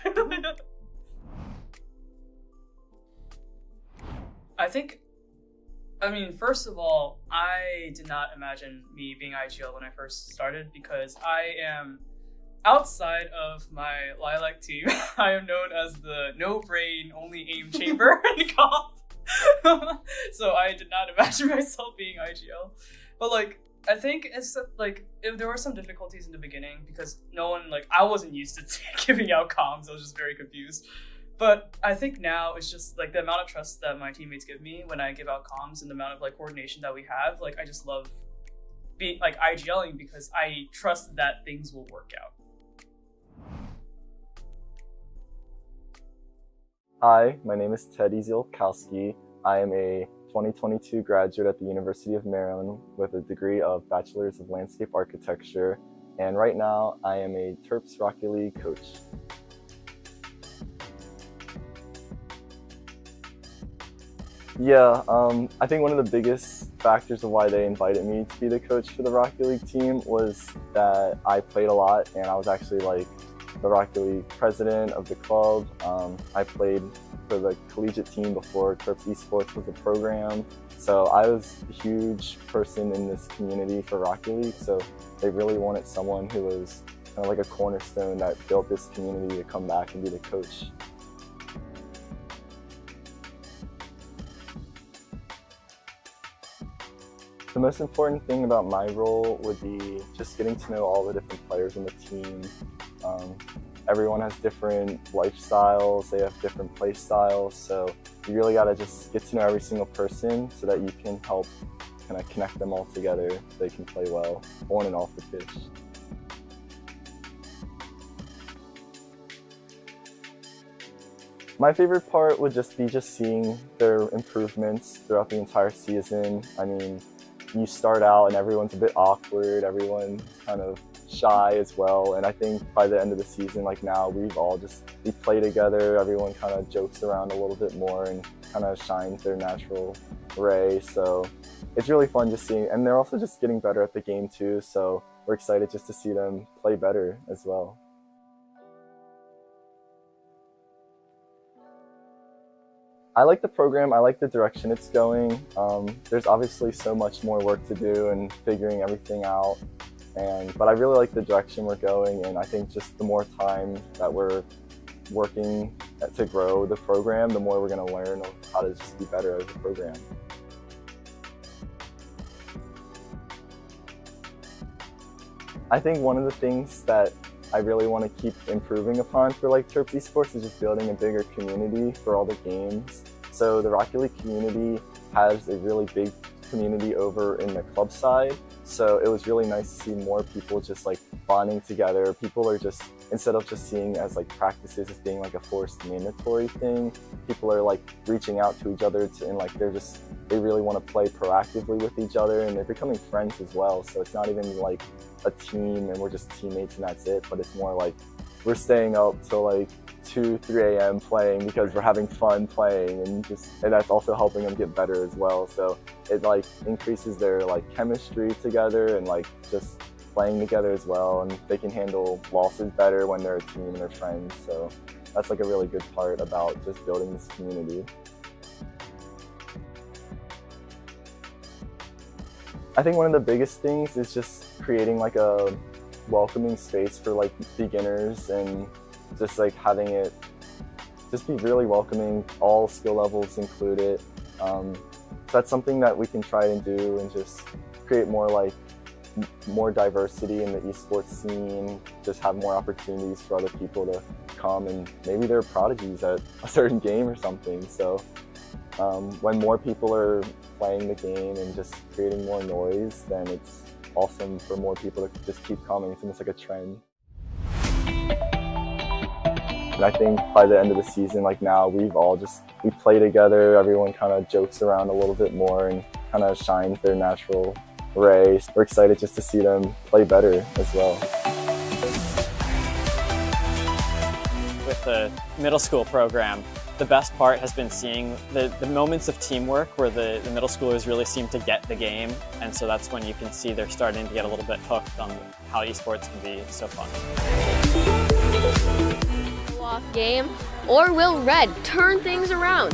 First of all, I did not imagine me being IGL when I first started, because I am, outside of my Lilac team, I am known as the no brain, only aim chamber in comp. So I did not imagine myself being IGL. But I think it's there were some difficulties in the beginning because no one, I wasn't used to giving out comms. I was just very confused. But I think now it's just the amount of trust that my teammates give me when I give out comms and the amount of coordination that we have. I just love being IGLing because I trust that things will work out. Hi, my name is Teddy Zielkowski. I am a 2022 graduate at the University of Maryland with a degree of Bachelor's of Landscape Architecture, and right now I am a Terps Rocket League coach. Yeah, I think one of the biggest factors of why they invited me to be the coach for the Rocket League team was that I played a lot, and I was actually like the Rocket League president of the club. I played for the collegiate team before Terps Esports was a program. So I was a huge person in this community for Rocket League. So they really wanted someone who was kind of like a cornerstone that built this community to come back and be the coach. The most important thing about my role would be just getting to know all the different players on the team. Everyone has different lifestyles, they have different play styles, so you really got to just get to know every single person so that you can help kind of connect them all together so they can play well on and off the pitch. My favorite part would just be seeing their improvements throughout the entire season. I mean, you start out and everyone's a bit awkward, everyone's kind of shy as well, and I think by the end of the season, like now, we play together, everyone kind of jokes around a little bit more and kind of shines their natural ray, so it's really fun just seeing, and they're also just getting better at the game too, so we're excited just to see them play better as well. I like the program, I like the direction it's going. There's obviously so much more work to do and figuring everything out, but I really like the direction we're going, and I think just the more time that we're working to grow the program, the more we're going to learn how to just be better as a program. I think one of the things that I really want to keep improving upon for like Terps Esports is just building a bigger community for all the games. So the Rocket League community has a really big community over in the club side. So it was really nice to see more people just like bonding together. People are just, instead of just seeing as like practices as being like a forced mandatory thing, people are like reaching out to each other and like they really want to play proactively with each other, and they're becoming friends as well. So it's not even like a team and we're just teammates and that's it, but it's more like we're staying up till like 2-3 a.m. playing because we're having fun playing, and that's also helping them get better as well. So it like increases their like chemistry together and like just playing together as well, and they can handle losses better when they're a team and they're friends. So that's like a really good part about just building this community. I think one of the biggest things is just creating like a welcoming space for like beginners, and just like having it just be really welcoming, all skill levels included. So that's something that we can try and do, and just create more diversity in the esports scene, just have more opportunities for other people to come, and maybe they're prodigies at a certain game or something. So when more people are playing the game and just creating more noise, then it's awesome for more people to just keep coming. It's almost like a trend. And I think by the end of the season, like now, we play together, everyone kind of jokes around a little bit more and kind of shines their natural ray. We're excited just to see them play better as well. With the middle school program, the best part has been seeing the moments of teamwork where the middle schoolers really seem to get the game, and so that's when you can see they're starting to get a little bit hooked on how esports can be so fun. Off game, or will Red turn things around?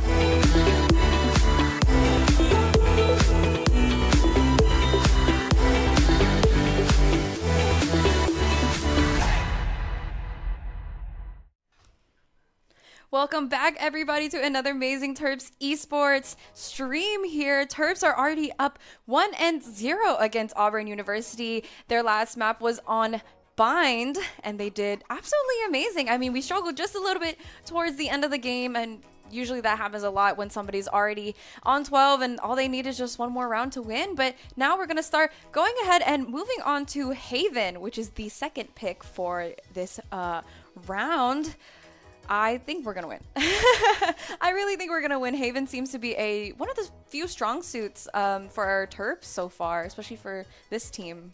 Welcome back, everybody, to another amazing Terps Esports stream here. Terps are already up 1-0 against Auburn University. Their last map was on Bind, and they did absolutely amazing. I mean, we struggled just a little bit towards the end of the game, and usually that happens a lot when somebody's already on 12 and all they need is just one more round to win. But now we're going to start going ahead and moving on to Haven, which is the second pick for this round. I think we're going to win. I really think we're going to win. Haven seems to be one of the few strong suits for our Terps so far, especially for this team.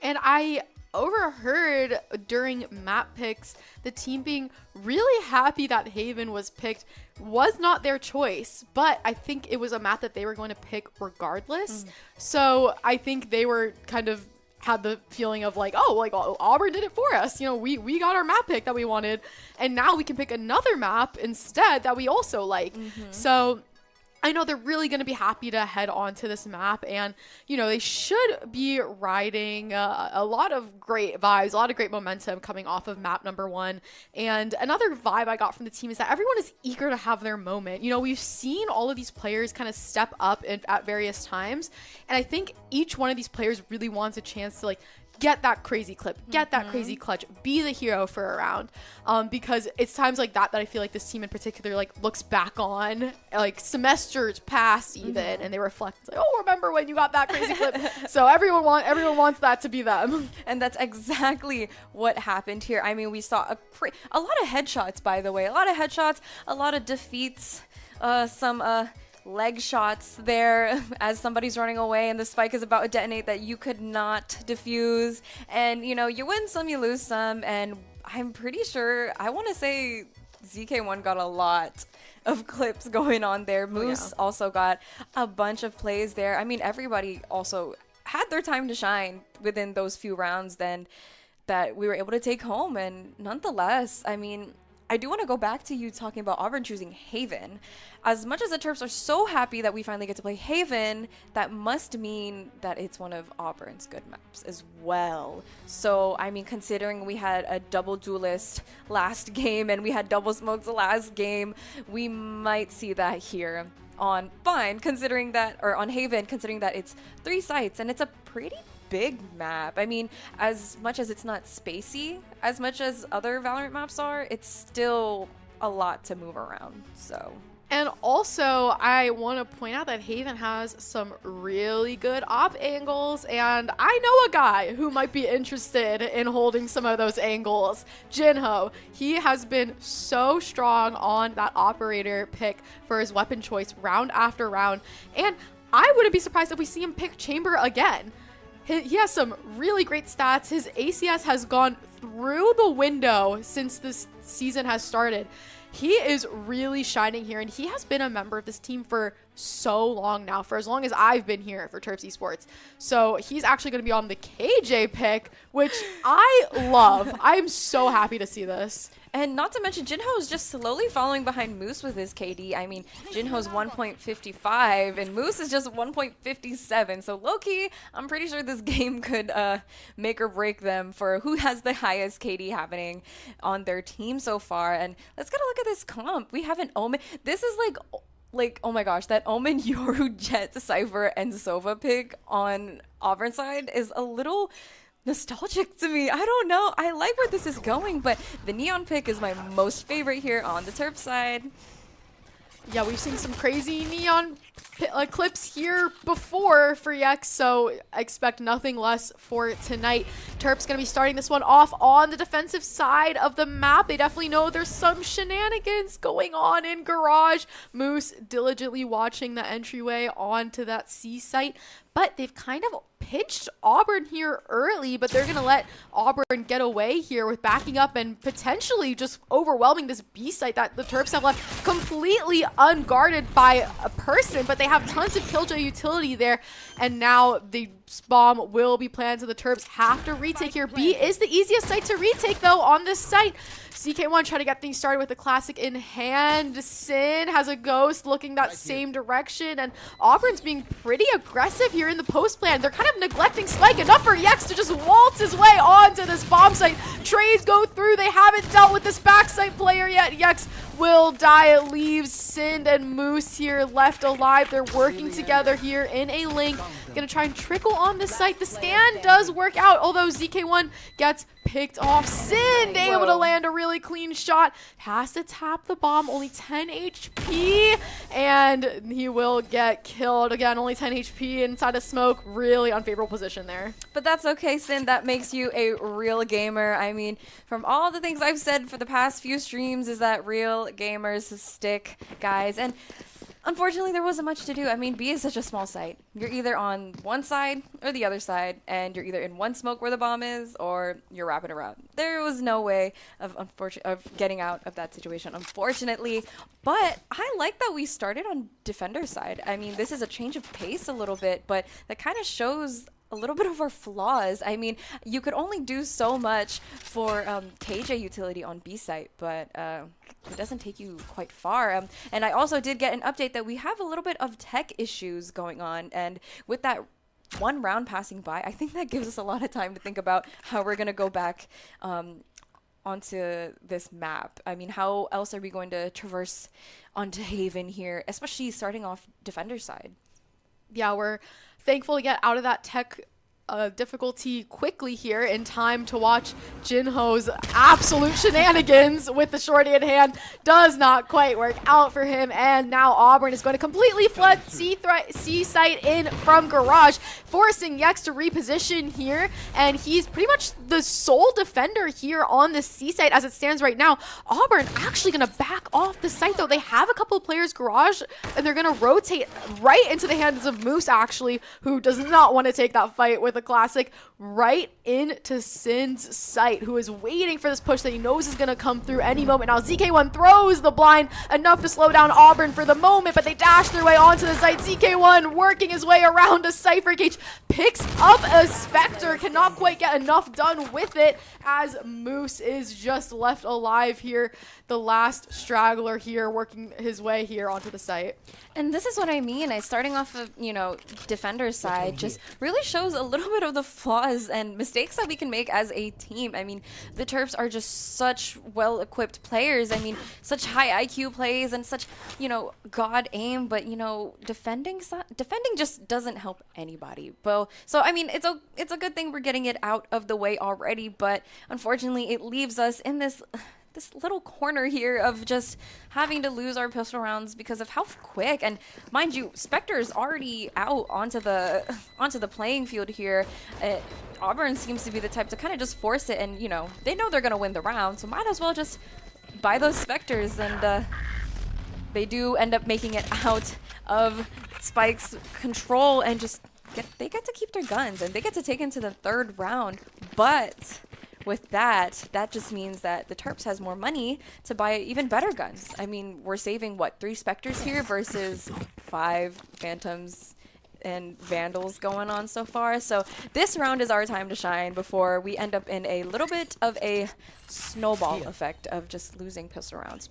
And I overheard during map picks the team being really happy that Haven was picked. Was not their choice, but I think it was a map that they were going to pick regardless. So I think they were kind of had the feeling of like, oh, like Auburn did it for us. You know, we got our map pick that we wanted, and now we can pick another map instead that we also like. So I know they're really going to be happy to head on to this map, and you know, they should be riding a lot of great vibes, a lot of great momentum coming off of map number 1. And another vibe I got from the team is that everyone is eager to have their moment. You know, we've seen all of these players kind of step up at various times, and I think each one of these players really wants a chance to like get that crazy clip, get that crazy clutch, be the hero for a round. Because it's times like that I feel like this team in particular like looks back on like semesters past even, and they reflect like, oh, remember when you got that crazy clip? So everyone wants that to be them. And that's exactly what happened here. I mean, we saw a lot of headshots, by the way, a lot of defeats, some leg shots there as somebody's running away and the spike is about to detonate that you could not defuse. And you know, you win some, you lose some, and I'm pretty sure, I want to say ZK1 got a lot of clips going on there. Moose also got a bunch of plays there. I mean, everybody also had their time to shine within those few rounds then that we were able to take home. And nonetheless, I mean, I do want to go back to you talking about Auburn choosing Haven. As much as the Terps are so happy that we finally get to play Haven, that must mean that it's one of Auburn's good maps as well. So, I mean, considering we had a double duelist last game and we had double smokes the last game, we might see that here on Fine, considering that, or on Haven, considering that it's 3 sites and it's a pretty big map. I mean, as much as it's not spacey, as much as other Valorant maps are, it's still a lot to move around. So, and also I want to point out that Haven has some really good op angles, and I know a guy who might be interested in holding some of those angles. Jinho, he has been so strong on that operator pick for his weapon choice round after round, and I wouldn't be surprised if we see him pick Chamber again. He has some really great stats. His ACS has gone through the window since this season has started. He is really shining here, and he has been a member of this team for so long now, for as long as I've been here for Terps Esports. So he's actually going to be on the KJ pick, which I love. I'm so happy to see this. And not to mention, Jinho is just slowly following behind Moose with his KD. I mean, Jinho's 1.55 and Moose is just 1.57. So low-key, I'm pretty sure this game could make or break them for who has the highest KD happening on their team so far. And let's get a look at this comp. We have an Omen. This is like, oh my gosh, that Omen, Yoru, Jet, Cypher, and Sova pick on Auburn side is a little nostalgic to me. I don't know. I like where this is going, but the Neon pick is my most favorite here on the Terp side. Yeah, we've seen some crazy Neon clips here before for Yex, so I expect nothing less for tonight. Terps going to be starting this one off on the defensive side of the map. They definitely know there's some shenanigans going on in Garage. Moose diligently watching the entryway onto that C site, but they've kind of pitched Auburn here early, but they're going to let Auburn get away here with backing up and potentially just overwhelming this B site that the Terps have left completely unguarded by a person, but they have tons of Killjoy utility there, and now the bomb will be planned, so the Terps have to retake here. B is the easiest site to retake, though, on this site. CK1 trying to get things started with the classic in hand. Sin has a ghost looking that same direction, and Auburn's being pretty aggressive here in the post plan. They're kind of neglecting Spike, enough for Yex to just waltz his way onto this bomb site. Trades go through. They haven't dealt with this backside player yet. Yex will die. It leaves Sind and Moose here left alive. They're working together here in a link. Gonna try and trickle on this site. The stand does work out, although ZK1 gets picked off. Sind able to land a really clean shot. Has to tap the bomb, only 10 HP, and he will get killed. Again, only 10 HP inside of smoke. Really unfavorable position there. But that's okay, Sind. That makes you a real gamer. I mean, from all the things I've said for the past few streams is that real gamers stick, guys. And Unfortunately, there wasn't much to do. I mean, B is such a small site. You're either on one side or the other side, and you're either in one smoke where the bomb is, or you're wrapping around. There was no way of getting out of that situation, unfortunately. But I like that we started on defender side. I mean, this is a change of pace a little bit, but that kind of shows a little bit of our flaws. I mean, you could only do so much for KJ utility on B site, but it doesn't take you quite far. And I also did get an update that we have a little bit of tech issues going on, and with that one round passing by, I think that gives us a lot of time to think about how we're going to go back onto this map. I mean, how else are we going to traverse onto Haven here, especially starting off defender side? Yeah, we're thankful to get out of that tech difficulty quickly here in time to watch Jinho's absolute shenanigans with the shorty in hand. Does not quite work out for him, and now Auburn is going to completely flood C site in from Garage, forcing Yex to reposition here, and he's pretty much the sole defender here on the C site as it stands right now. Auburn actually going to back off the site though. They have a couple of players Garage, and they're going to rotate right into the hands of Moose actually, who does not want to take that fight with the classic, right into Sin's site, who is waiting for this push that he knows is going to come through any moment. Now ZK1 throws the blind, enough to slow down Auburn for the moment, but they dash their way onto the site. ZK1 working his way around a Cypher Cage, picks up a Spectre, cannot quite get enough done with it as Moose is just left alive here. The last straggler here working his way here onto the site. And this is what I mean. Starting off of, defender side just really shows a little bit of the flaws and mistakes that we can make as a team. I mean, the Terps are just such well-equipped players. I mean, such high IQ plays and such, god aim, but, defending just doesn't help anybody. So, I mean, it's a good thing we're getting it out of the way already, but unfortunately it leaves us in this little corner here of just having to lose our pistol rounds because of how quick. And mind you, Spectre's already out onto the playing field here. Auburn seems to be the type to kind of just force it, and they know they're gonna win the round, so might as well just buy those Spectres, and they do end up making it out of Spike's control and just they get to keep their guns and they get to take into the third round. But with that just means that the Terps has more money to buy even better guns. I mean, we're saving, 3 Spectres here versus 5 Phantoms and Vandals going on so far. So this round is our time to shine before we end up in a little bit of a snowball effect of just losing pistol rounds.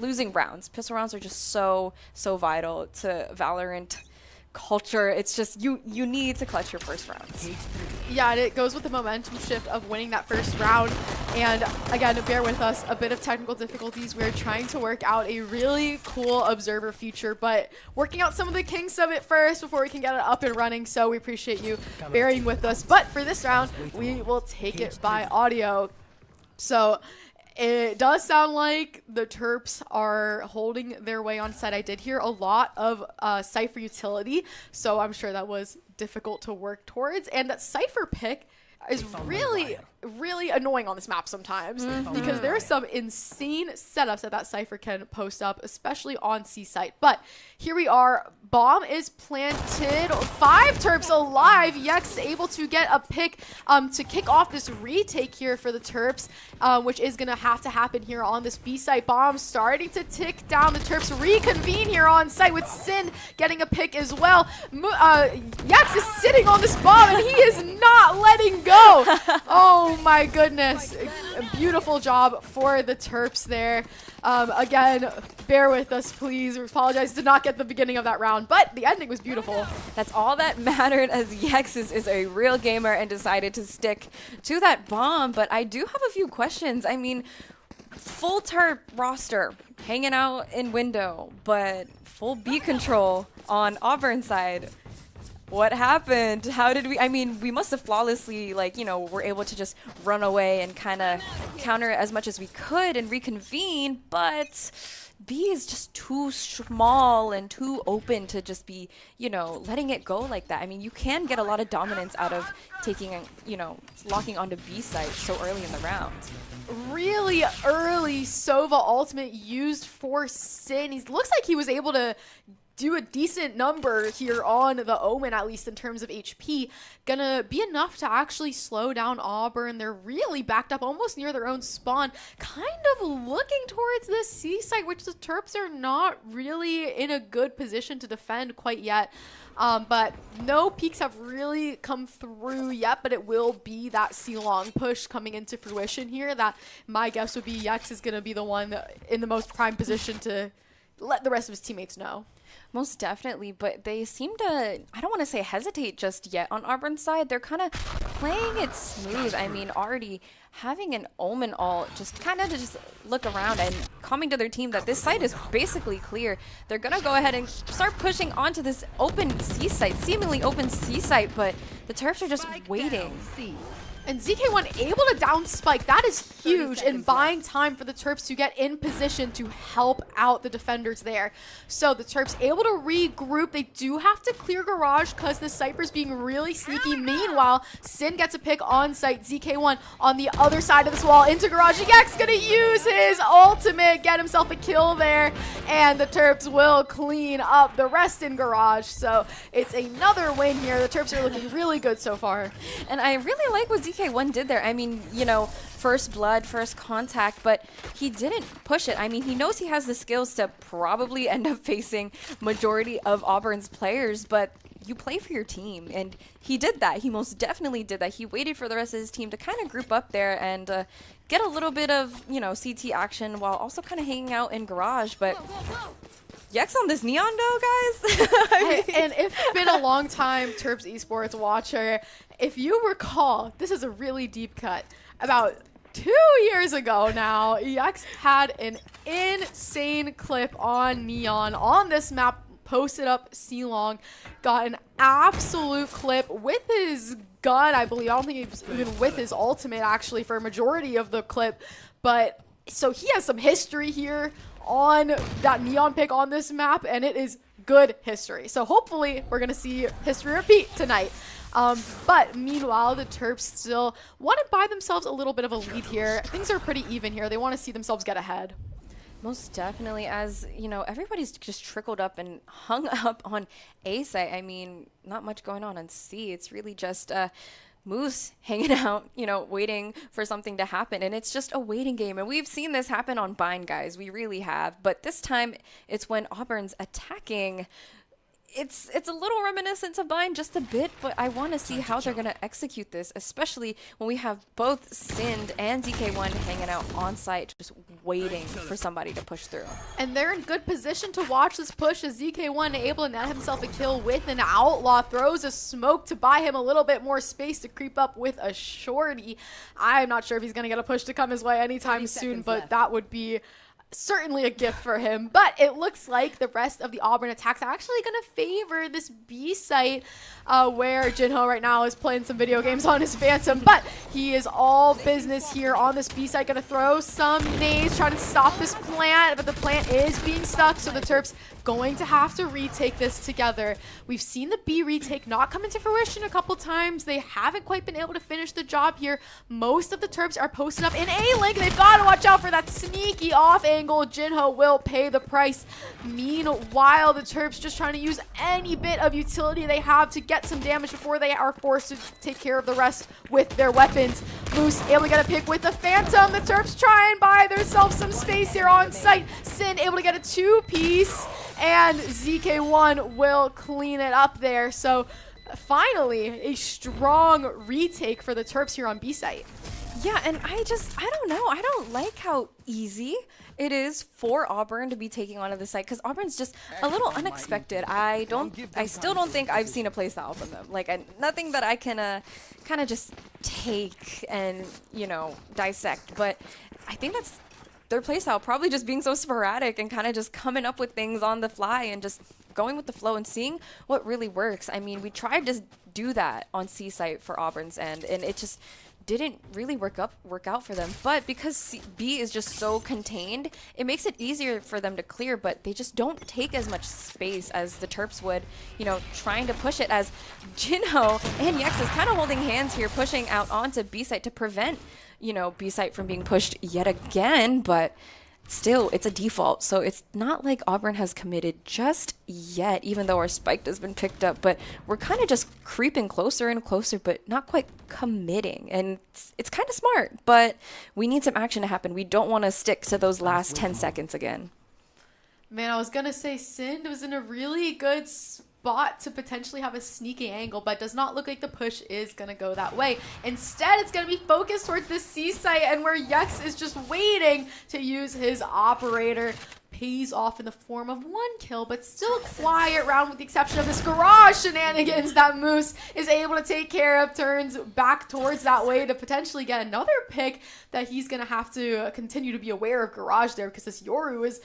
Losing rounds. Pistol rounds are just so vital to Valorant culture. It's just you need to clutch your first rounds. Yeah, and it goes with the momentum shift of winning that first round. And again, bear with us, a bit of technical difficulties. We're trying to work out a really cool observer feature, but working out some of the kinks of it first before we can get it up and running. So we appreciate you bearing with us. But for this round, we will take it by audio. So it does sound like the Terps are holding their way on site. I did hear a lot of Cypher utility, so I'm sure that was difficult to work towards. And that Cypher pick is really annoying on this map sometimes because there are some insane setups that Cypher can post up, especially on C site. But here we are. Bomb is planted. 5 Terps alive. Yex able to get a pick to kick off this retake here for the Terps, which is going to have to happen here on this B site. Bomb starting to tick down. The Terps reconvene here on site with Sin getting a pick as well. Yex is sitting on this bomb and he is not letting go. Oh my goodness. A beautiful job for the Terps there. Again, bear with us, please. We apologize to not get the beginning of that round, but the ending was beautiful. That's all that mattered, as Yex is a real gamer and decided to stick to that bomb. But I do have a few questions. I mean, full Terp roster hanging out in window, but full B control on Auburn side. what happened? How did we, I mean, we must have flawlessly, like, you know, were able to just run away and kind of counter it as much as we could and reconvene, but B is just too small and too open to just be, you know, letting it go like that. I mean, you can get a lot of dominance out of taking, you know, locking onto B site so early in the round. Really early Sova ultimate used for Sin. He looks like he was able to do a decent number here on the Omen, at least in terms of HP. Gonna be enough to actually slow down Auburn. They're really backed up almost near their own spawn, kind of looking towards the C site, which the Terps are not really in a good position to defend quite yet. But no peaks have really come through yet, but it will be that C-long push coming into fruition here that my guess would be Yex is going to be the one in the most prime position to let the rest of his teammates know. Most definitely, but they seem to, I don't want to say hesitate just yet on Auburn's side. They're kind of playing it smooth. I mean, already having an Omen ult, just kind of to just look around and coming to their team that this site is basically clear. They're going to go ahead and start pushing onto this open C site, seemingly open C site, but the Terps are just waiting. And ZK1 able to down Spike. That is huge in buying time for the Terps to get in position to help out the defenders there. So the Terps able to regroup. They do have to clear Garage because the Cypher's being really sneaky. Meanwhile, Sin gets a pick on site. ZK1 on the other side of this wall into Garage. Yex gonna use his ultimate, get himself a kill there. And the Terps will clean up the rest in Garage. So it's another win here. The Terps are looking really good so far. And I really like what ZK1 did there. I mean, you know, first blood, first contact, but he didn't push it. I mean, he knows he has the skills to probably end up facing majority of Auburn's players, but you play for your team, and he did that. He most definitely did that. He waited for the rest of his team to kind of group up there and get a little bit of, you know, CT action while also kind of hanging out in Garage, but Yex on this Neon though, guys. And if you've been a long time Terps Esports watcher, if you recall, this is a really deep cut. About 2 years ago now, Yex had an insane clip on Neon on this map, posted up C-long, got an absolute clip with his gun, I believe. I don't think he was even with his ultimate actually for a majority of the clip, but so he has some history here on that Neon pick on this map, and it is good history. So hopefully we're gonna see history repeat tonight. But meanwhile, the Terps still want to buy themselves a little bit of a lead here. Things are pretty even here. They want to see themselves get ahead. Most definitely, as you know, everybody's just trickled up and hung up on A site. I mean, not much going on C. It's really just Moose hanging out, you know, waiting for something to happen, and it's just a waiting game. And we've seen this happen on Bind, guys. We really have. But this time, it's when Auburn's attacking. It's a little reminiscent of Bind just a bit, but I want to see how they're going to execute this, especially when we have both Sind and ZK1 hanging out on site, just waiting for somebody to push through. And they're in good position to watch this push as ZK1 able to net himself a kill with an Outlaw, throws a smoke to buy him a little bit more space to creep up with a shorty. I'm not sure if he's going to get a push to come his way anytime soon, but that would be certainly a gift for him. But it looks like the rest of the Auburn attacks are actually going to favor this B site where Jinho right now is playing some video games on his Phantom, but he is all business here on this B site. Going to throw some nades, trying to stop this plant, but the plant is being stuck, so the Terps going to have to retake this together. We've seen the B retake not come into fruition a couple times. They haven't quite been able to finish the job here. Most of the Terps are posted up in A-Link. They've got to watch out for that sneaky off angle. Jinho will pay the price. Meanwhile, the Terps just trying to use any bit of utility they have to get some damage before they are forced to take care of the rest with their weapons. Moose able to get a pick with the Phantom. The Terps try and buy themselves some space here on site. Sin able to get a two-piece, and ZK1 will clean it up there. So finally, a strong retake for the Terps here on B site. Yeah, and I don't know. I don't like how easy it is for Auburn to be taking on the site, because Auburn's just a little unexpected. I still don't think I've seen a playstyle from them. Like, nothing that I can kind of just take and, you know, dissect. But I think that's their playstyle, probably just being so sporadic and kind of just coming up with things on the fly and just going with the flow and seeing what really works. I mean, we tried to do that on C site for Auburn's end, and it just didn't really work out for them. But because B is just so contained, it makes it easier for them to clear, but they just don't take as much space as the Terps would, you know, trying to push it, as Jinho and Yex is kind of holding hands here, pushing out onto B site to prevent, you know, B site from being pushed yet again. But still, it's a default, so it's not like Auburn has committed just yet, even though our spike has been picked up. But we're kind of just creeping closer and closer, but not quite committing. And it's kind of smart, but we need some action to happen. We don't want to stick to those last 10 seconds again. Man, I was going to say Sind was in a really good spot to potentially have a sneaky angle, but does not look like the push is going to go that way. Instead, it's going to be focused towards the C site, and where Yex is just waiting to use his operator. Pays off in the form of 1 kill, but still a quiet round with the exception of this garage shenanigans that Moose is able to take care of. Turns back towards that way to potentially get another pick that he's going to have to continue to be aware of garage there, because this Yoru is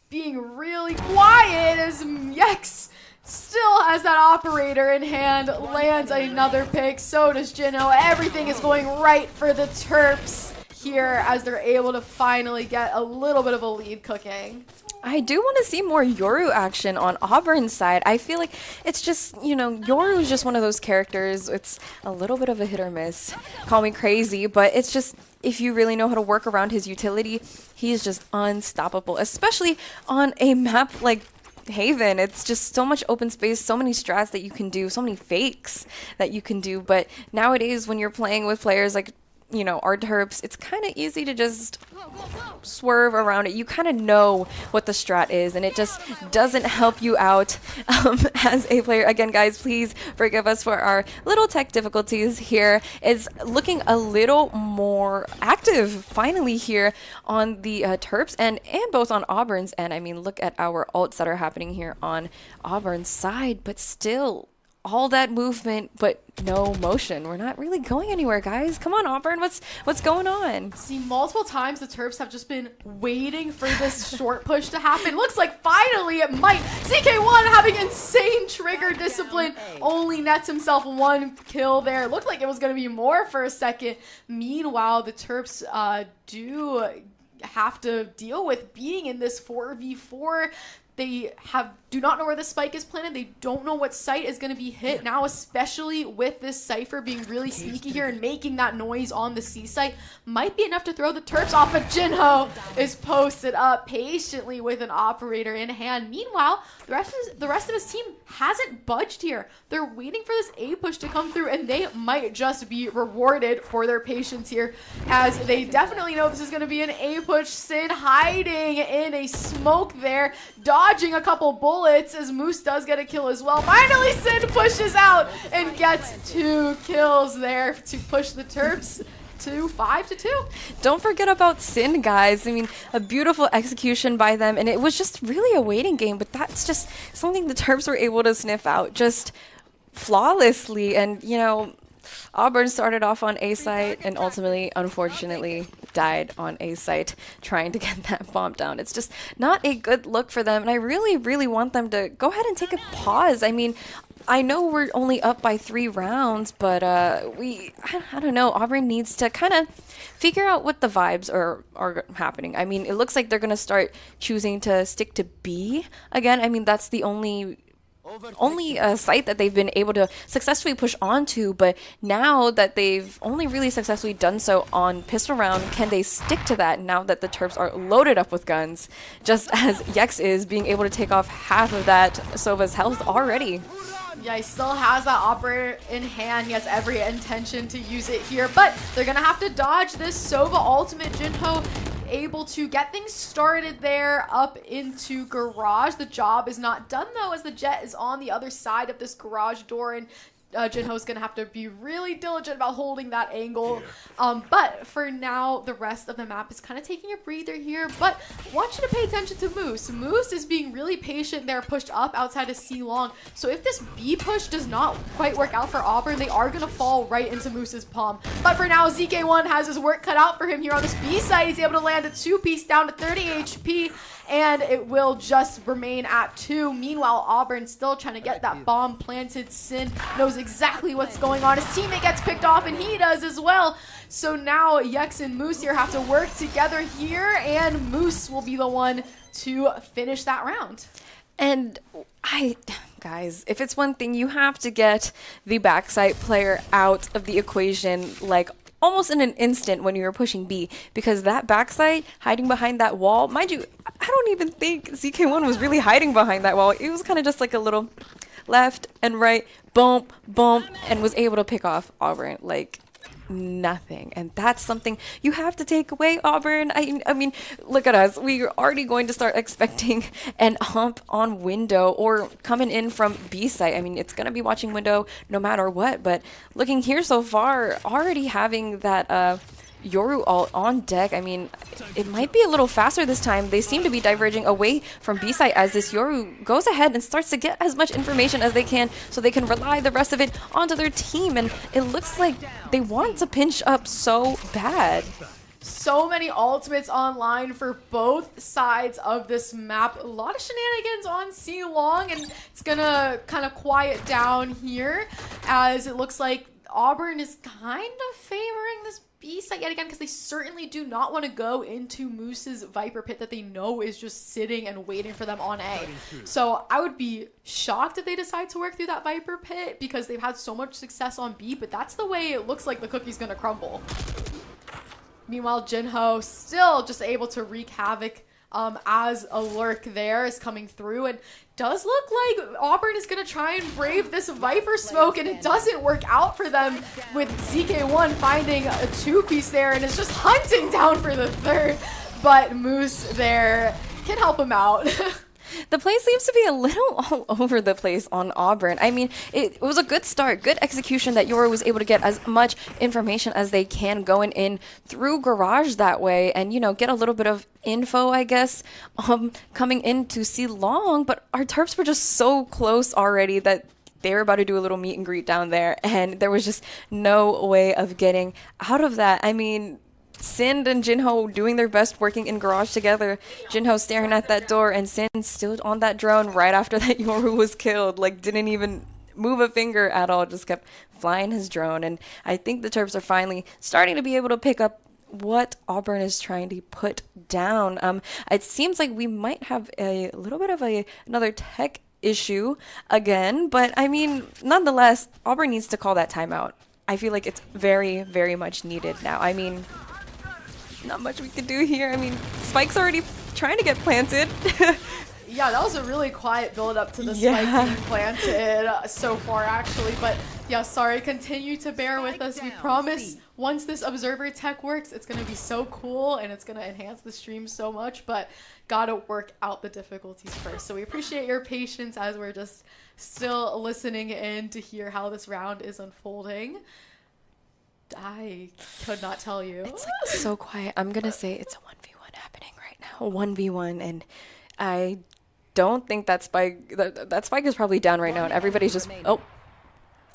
being really quiet as Yex still has that operator in hand, lands another pick. So does Jinho. Everything is going right for the Terps here as they're able to finally get a little bit of a lead cooking. I do want to see more Yoru action on Auburn's side. I feel like it's just, you know, Yoru is just one of those characters. It's a little bit of a hit or miss. Call me crazy, but it's just, if you really know how to work around his utility, he's just unstoppable, especially on a map like Haven. It's just so much open space, so many strats that you can do, so many fakes that you can do. But nowadays, when you're playing with players like, you know, our Terps, it's kind of easy to just swerve around it. You kind of know what the strat is, and it just doesn't help you out as a player. Again, guys, please forgive us for our little tech difficulties here. It's looking a little more active finally here on the Terps and both on Auburn's end. I mean, look at our ults that are happening here on Auburn's side, but still all that movement, but no motion. We're not really going anywhere, guys. Come on, Auburn. What's going on? See, multiple times the Terps have just been waiting for this short push to happen. Looks like finally it might. CK1 having insane trigger discipline. Only nets himself 1 kill there. Looked like it was going to be more for a second. Meanwhile, the Terps do have to deal with being in this 4v4. They do not know where the spike is planted. They don't know what site is going to be hit now, especially with this Cypher being really sneaky here and making that noise on the C site. Might be enough to throw the Terps off, but Jinho is posted up patiently with an operator in hand. Meanwhile, the rest of his team hasn't budged here. They're waiting for this A push to come through, and they might just be rewarded for their patience here, as they definitely know this is going to be an A push. Sin hiding in a smoke there, dodging a couple bullets as Moose does get a kill as well. Finally, Sin pushes out and gets 2 kills there to push the Terps to 5-2. Don't forget about Sin, guys. I mean, a beautiful execution by them, and it was just really a waiting game, but that's just something the Terps were able to sniff out just flawlessly. And, you know, Auburn started off on A site and ultimately, unfortunately, died on A site trying to get that bomb down. It's just not a good look for them, and I really, really want them to go ahead and take a pause. I mean, I know we're only up by 3 rounds, but I don't know. Auburn needs to kind of figure out what the vibes are happening. I mean, it looks like they're going to start choosing to stick to B again. I mean, that's the only site that they've been able to successfully push onto, but now that they've only really successfully done so on pistol round, can they stick to that now that the Terps are loaded up with guns, just as Yex is being able to take off half of that Sova's health already? Yeah, he still has that operator in hand. He has every intention to use it here, but they're going to have to dodge this Sova ultimate. Jinho able to get things started there up into garage. The job is not done, though, as the Jet is on the other side of this garage door, and Jinho's going to have to be really diligent about holding that angle. But for now, the rest of the map is kind of taking a breather here. But I want you to pay attention to Moose. Moose is being really patient there, pushed up outside of C long. So if this B push does not quite work out for Auburn, they are going to fall right into Moose's palm. But for now, ZK1 has his work cut out for him here on this B side. He's able to land a 2-piece down to 30 HP. And it will just remain at 2. Meanwhile, Auburn still trying to get that bomb planted. Sin knows exactly what's going on. His teammate gets picked off, and he does as well. So now Yex and Moose here have to work together here, and Moose will be the one to finish that round. And guys, if it's one thing, you have to get the backside player out of the equation, like almost in an instant when you were pushing B, because that backside hiding behind that wall, mind you, I don't even think ZK1 was really hiding behind that wall. It was kind of just like a little left and right, bump, bump, and was able to pick off Auburn like nothing. And that's something you have to take away, Auburn. I mean, look at us. We're already going to start expecting an hump on window or coming in from B site. I mean, it's going to be watching window no matter what. But looking here so far, already having that Yoru all on deck. I mean, it might be a little faster this time. They seem to be diverging away from B site as this Yoru goes ahead and starts to get as much information as they can so they can rely the rest of it onto their team. And it looks like they want to pinch up so bad. So many ultimates online for both sides of this map. A lot of shenanigans on C long, and it's gonna kind of quiet down here as it looks like Auburn is kind of favoring this B site yet again, because they certainly do not want to go into Moose's Viper pit that they know is just sitting and waiting for them on A. So I would be shocked if they decide to work through that Viper pit, because they've had so much success on B, but that's the way it looks like the cookie's going to crumble. Meanwhile, Jinho still just able to wreak havoc as a lurk there is coming through, and does look like Auburn is going to try and brave this Viper smoke, and it doesn't work out for them with ZK1 finding a 2-piece there and is just hunting down for the 3rd, but Moose there can help him out. The play seems to be a little all over the place on Auburn. I mean, it was a good start, good execution that Yoru was able to get as much information as they can going in through Garage that way and, you know, get a little bit of info, I guess, coming into C long. But our Terps were just so close already that they were about to do a little meet and greet down there, and there was just no way of getting out of that. I mean, Sind and Jinho doing their best working in Garage together. Jinho staring at that door, and Sind still on that drone right after that Yoru was killed. Like, didn't even move a finger at all, just kept flying his drone. And I think the Terps are finally starting to be able to pick up what Auburn is trying to put down. It seems like we might have a little bit of another tech issue again, but I mean, nonetheless, Auburn needs to call that timeout. I feel like it's very, very much needed now. I mean, not much we can do here. I mean, Spike's already trying to get planted. Yeah, that was a really quiet build up to the spike being planted so far, actually. But yeah, sorry, continue to bear with us. We promise once this observer tech works, it's going to be so cool and it's going to enhance the stream so much. But got to work out the difficulties first. So we appreciate your patience as we're just still listening in to hear how this round is unfolding. I could not tell you. It's like so quiet. I'm going to say it's a 1v1 happening right now. 1v1. And I don't think that Spike is probably down right now. And everybody's just, oh,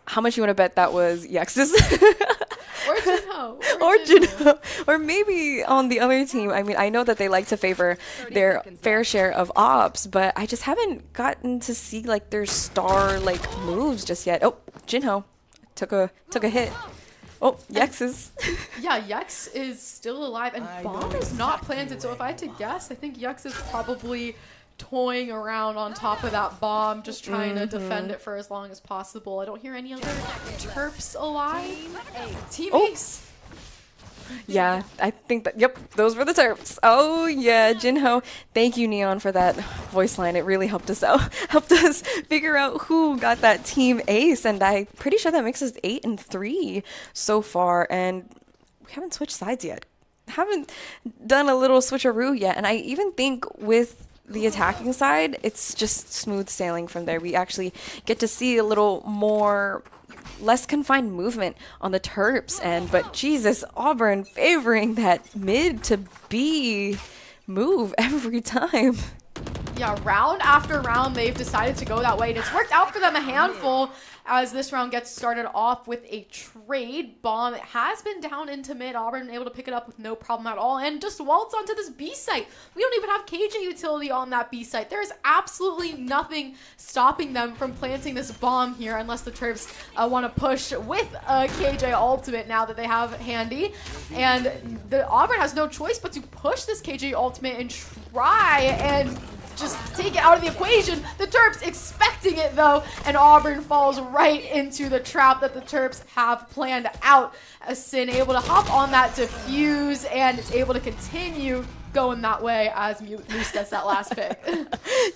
how much you want to bet that was Yex's? Or Jinho. Or Jinho. Or maybe on the other team. I mean, I know that they like to favor their fair share of ops, but I just haven't gotten to see like their star like moves just yet. Oh, Jinho took a hit. Oh, Yex is. Yeah, Yex is still alive, and bomb is not planted. So if I had to guess, I think Yex is probably toying around on top of that bomb, just trying to defend it for as long as possible. I don't hear any other Terps alive. Team Ace. Yeah, I think that, yep, those were the Terps. Oh, yeah, Jinho. Thank you, Neon, for that voice line. It really helped us out. Helped us figure out who got that team ace. And I'm pretty sure that makes us 8-3 so far. And we haven't switched sides yet. Haven't done a little switcheroo yet. And I even think with the attacking side, it's just smooth sailing from there. We actually get to see a little more less confined movement on the Terps end, but Jesus, Auburn favoring that mid to B move every time. Yeah, round after round, they've decided to go that way, and it's worked out for them a handful as this round gets started off with a trade. Bomb has been down into mid. Auburn able to pick it up with no problem at all and just waltz onto this B site. We don't even have KJ utility on that B site. There is absolutely nothing stopping them from planting this bomb here unless the Terps want to push with a KJ ultimate now that they have handy. And the Auburn has no choice but to push this KJ ultimate and try and just take it out of the equation. The Terps expecting it though, and Auburn falls right into the trap that the Terps have planned out. Sin able to hop on that defuse, and it's able to continue going that way as Moose gets that last pick.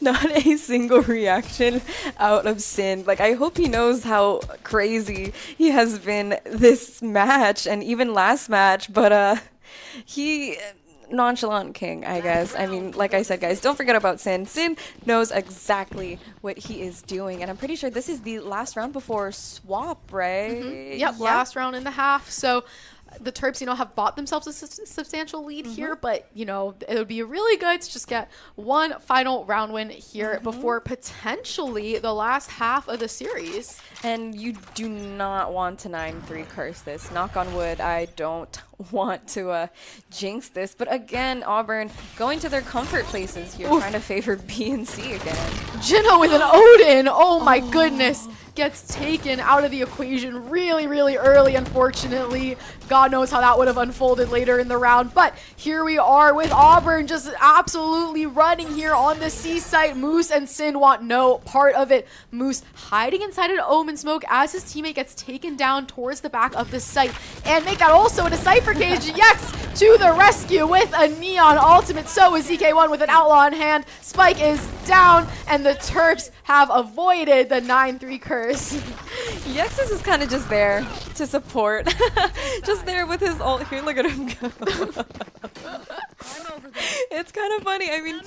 Not a single reaction out of Sin. Like, I hope he knows how crazy he has been this match and even last match, but he... nonchalant king, I guess. I mean, like I said, guys, don't forget about Sin. Sin knows exactly what he is doing, and I'm pretty sure this is the last round before swap, right? Yep, last round and a half. So the Terps, have bought themselves a substantial lead here, but, it would be really good to just get one final round win here before potentially the last half of the series. And you do not want to 9-3 curse this. Knock on wood, I don't want to jinx this. But again, Auburn going to their comfort places here, trying to favor B and C again. Jinho with an Odin. Oh my goodness. Gets taken out of the equation really, really early, unfortunately. God knows how that would have unfolded later in the round. But here we are with Auburn just absolutely running here on the C site. Moose and Sin want no part of it. Moose hiding inside an Omen smoke as his teammate gets taken down towards the back of the site. And make that also into Cypher Cage. Yes, to the rescue with a Neon ultimate. So is ZK1 with an Outlaw in hand. Spike is down, and the Terps have avoided the 9-3 curse. Yexus is kind of just there to support. Just there with his ult. Here, look at him go. It's kind of funny. I mean,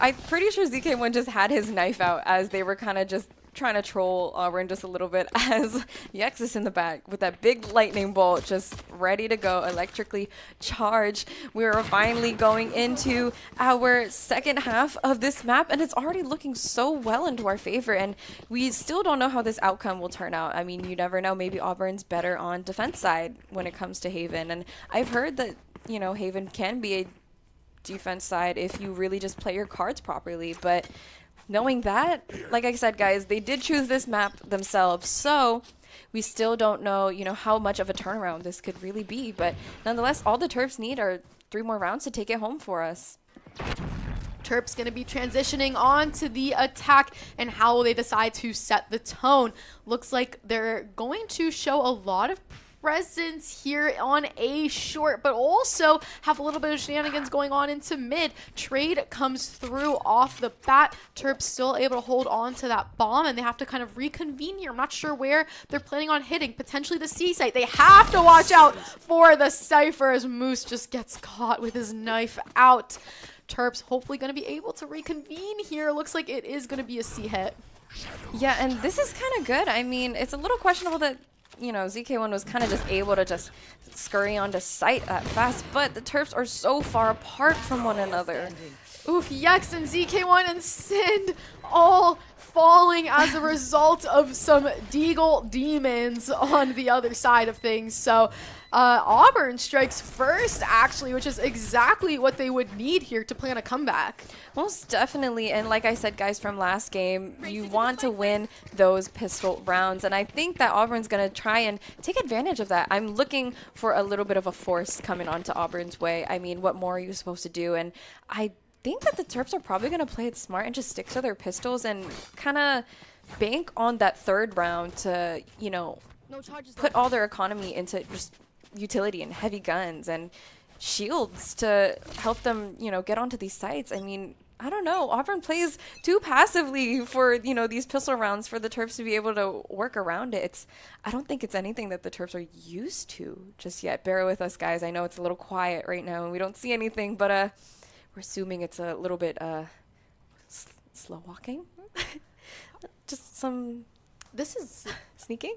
I'm pretty sure ZK1 just had his knife out as they were kind of just trying to troll Auburn just a little bit, as Yexus in the back with that big lightning bolt just ready to go, electrically charged. We're finally going into our second half of this map, and it's already looking so well into our favor, and we still don't know how this outcome will turn out. I mean, you never know. Maybe Auburn's better on defense side when it comes to Haven, and I've heard that, Haven can be a defense side if you really just play your cards properly, but knowing that, like I said, guys, they did choose this map themselves, so we still don't know, how much of a turnaround this could really be. But nonetheless, all the Terps need are 3 more rounds to take it home for us. Terps going to be transitioning on to the attack, and how will they decide to set the tone? Looks like they're going to show a lot of presence here on A short, but also have a little bit of shenanigans going on into mid. Trade comes through off the bat. Terps still able to hold on to that bomb, and they have to kind of reconvene here. I'm not sure where they're planning on hitting. Potentially the C site. They have to watch out for the Cypher as Moose just gets caught with his knife out. Terps hopefully going to be able to reconvene here. Looks like it is going to be a C hit. Yeah, and this is kind of good. I mean, it's a little questionable that ZK1 was kind of just able to just scurry onto site that fast, but the Terps are so far apart from one another. Oof, Yex and ZK1 and Sin all falling as a result of some Deagle demons on the other side of things. So Auburn strikes first, actually, which is exactly what they would need here to plan a comeback. Most definitely. And like I said, guys, from last game, you want to win those pistol rounds. And I think that Auburn's going to try and take advantage of that. I'm looking for a little bit of a force coming onto Auburn's way. I mean, what more are you supposed to do? And I think that the Terps are probably going to play it smart and just stick to their pistols and kind of bank on that third round to, put all their economy into just utility and heavy guns and shields to help them, get onto these sites. I mean, I don't know. Auburn plays too passively for, these pistol rounds for the Terps to be able to work around it. I don't think it's anything that the Terps are used to just yet. Bear with us, guys. I know it's a little quiet right now and we don't see anything, but we're assuming it's a little bit slow walking. Just some. This is sneaking.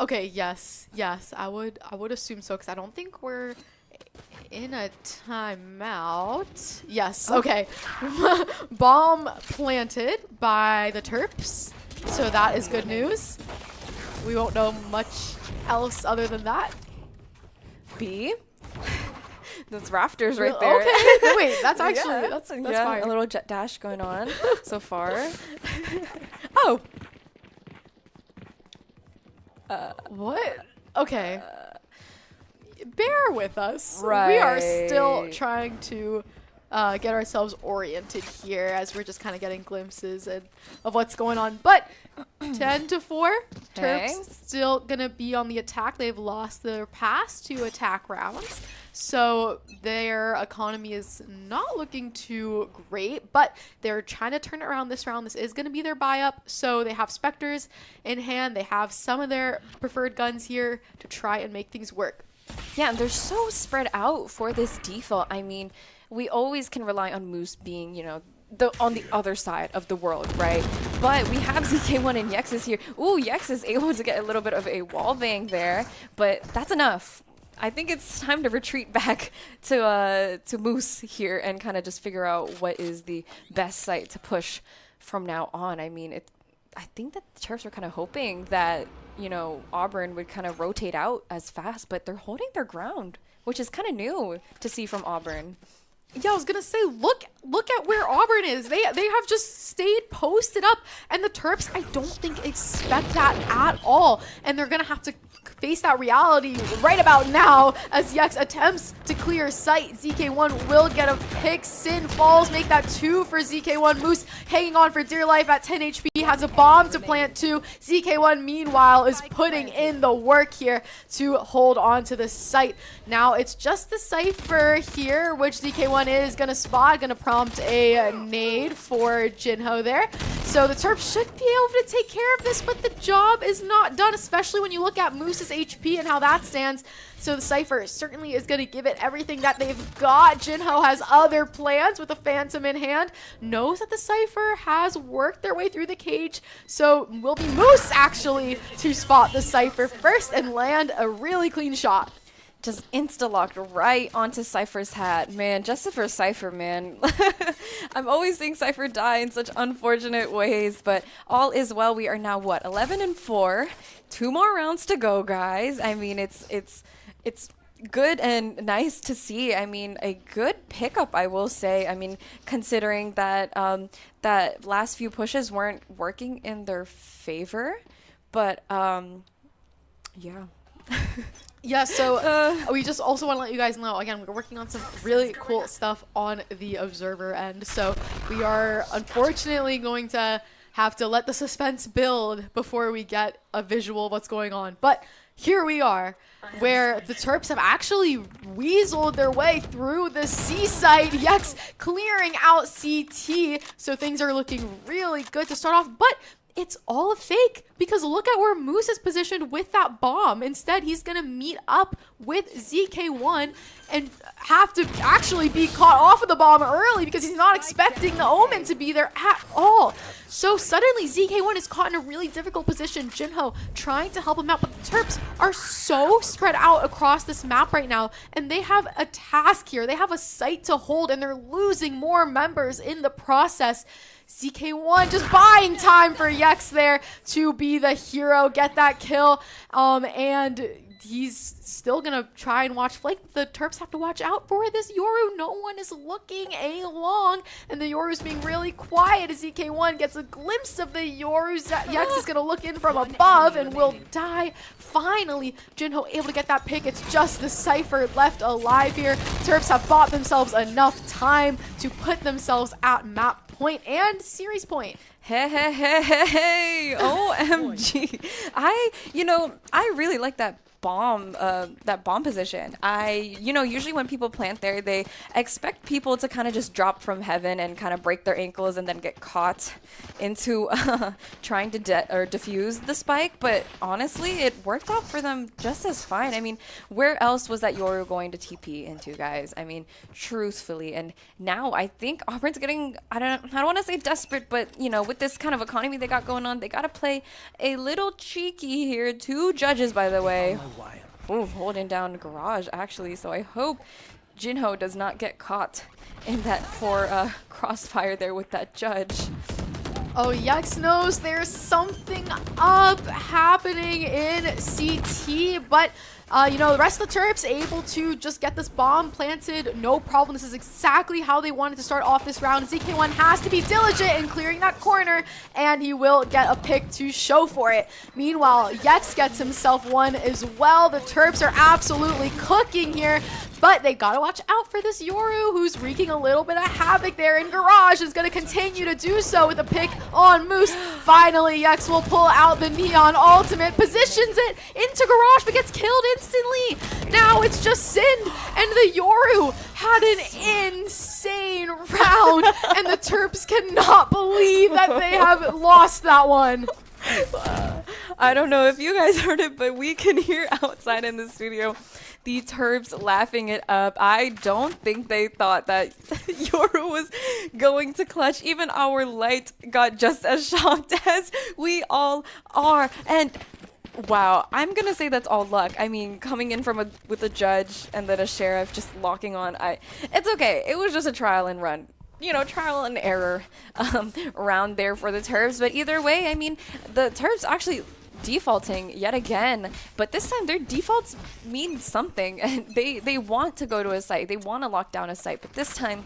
Okay. Yes. I would assume so because I don't think we're in a timeout. Yes. Okay. Bomb planted by the Terps. So that is good news. We won't know much else other than that. B. Those rafters right there. Okay. Wait, that's actually that's fire. A little jet dash going on so far. Oh. What? Okay. Bear with us. Right. We are still trying to get ourselves oriented here as we're just kind of getting glimpses of what's going on. But 10-4, Terps still going to be on the attack. They've lost their past 2 attack rounds. So their economy is not looking too great, but they're trying to turn it around this round. This is going to be their buy-up. So they have Spectres in hand. They have some of their preferred guns here to try and make things work. Yeah, and they're so spread out for this default. I mean, we always can rely on Moose being, on the other side of the world, right? But we have ZK1 and Yexus here. Ooh, Yex is able to get a little bit of a wall bang there, but that's enough. I think it's time to retreat back to Moose here and kind of just figure out what is the best site to push from now on. I mean, I think that the Terps were kind of hoping that, Auburn would kind of rotate out as fast, but they're holding their ground, which is kind of new to see from Auburn. Yeah, I was gonna say, look at where Auburn is. They have just stayed posted up, and the Terps, I don't think, expect that at all, and they're gonna have to face that reality right about now as Yex attempts to clear sight. ZK1 will get a pick. Sin falls, make that 2 for ZK1. Moose hanging on for dear life at 10 HP, has a bomb to plant too. ZK1 meanwhile is putting in the work here to hold on to the site. Now it's just the Cypher here, which ZK1 is gonna spot, gonna prompt a nade for Jinho there. So the Terps should be able to take care of this, but the job is not done, especially when you look at Moose's HP and how that stands. So the Cypher certainly is going to give it everything that they've got. Jinho has other plans with a Phantom in hand. Knows that the Cypher has worked their way through the cage. So will be Moose actually to spot the Cypher first and land a really clean shot. Just insta-locked right onto Cypher's hat. Man, justice for Cypher, man. I'm always seeing Cypher die in such unfortunate ways, but all is well. We are now, 11-4. 2 more rounds to go, guys. I mean, it's good and nice to see. I mean, a good pickup, I will say. I mean, considering that that last few pushes weren't working in their favor, but yeah. Yeah, so we just also want to let you guys know, again, we're working on some really cool stuff on the Observer end. So we are unfortunately going to have to let the suspense build before we get a visual of what's going on. But here we are, where the Terps have actually weaseled their way through the C site. Yex clearing out CT, so things are looking really good to start off. But it's all a fake, because look at where Moose is positioned with that bomb. Instead, he's going to meet up with ZK1 and have to actually be caught off of the bomb early because he's not expecting the Omen to be there at all. So suddenly, ZK1 is caught in a really difficult position. Jinho trying to help him out, but the Terps are so spread out across this map right now, and they have a task here. They have a site to hold, and they're losing more members in the process. ZK1 just buying time for Yex there to be the hero, get that kill, and he's still gonna try and watch flank. The Terps have to watch out for this Yoru. No one is looking along, and the Yoru's being really quiet as ZK1 gets a glimpse of the Yoru. Yex is gonna look in from above and will die. Finally, Jinho able to get that pick. It's just the Cypher left alive here. Terps have bought themselves enough time to put themselves at map point and series point. Hey, OMG. I really like that bomb position. Usually when people plant there, they expect people to kind of just drop from heaven and kind of break their ankles and then get caught into trying to defuse the spike. But honestly, it worked out for them just as fine. I mean, where else was that Yoru going to TP into, guys? I mean, truthfully. And now I think Auburn's getting, I don't want to say desperate, but with this kind of economy they got going on, they got to play a little cheeky here. 2 judges, by the way. Ooh, holding down Garage, actually. So I hope Jinho does not get caught in that poor crossfire there with that judge. Oh, Yex knows there's something up happening in CT, but the rest of the Terps able to just get this bomb planted, no problem. This is exactly how they wanted to start off this round. ZK1 has to be diligent in clearing that corner, and he will get a pick to show for it. Meanwhile, Yex gets himself one as well. The Terps are absolutely cooking here, but they gotta watch out for this Yoru, who's wreaking a little bit of havoc there, and Garage is gonna continue to do so with a pick on Moose. Finally, Yex will pull out the Neon Ultimate, positions it into Garage, but gets killed instantly. Now it's just Sin, and the Yoru had an insane round, and the Terps cannot believe that they have lost that one. I don't know if you guys heard it, but we can hear outside in the studio the Terps laughing it up. I don't think they thought that Yoru was going to clutch. Even our light got just as shocked as we all are. And wow, I'm gonna say that's all luck. I mean, coming in with a judge and then a sheriff just locking on. It's okay. It was just a trial and run. Trial and error round there for the Terps. But either way, I mean, the Terps actually defaulting yet again, but this time their defaults mean something, and they want to go to a site, they want to lock down a site. But this time,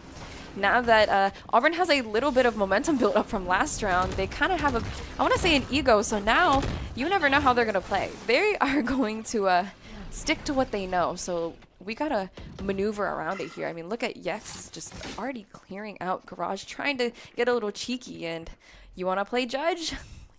now that Auburn has a little bit of momentum built up from last round, they kind of have I want to say an ego, so now you never know how they're going to play. They are going to stick to what they know, so we gotta maneuver around it here. I mean, look at Yex just already clearing out Garage, trying to get a little cheeky, and you want to play judge?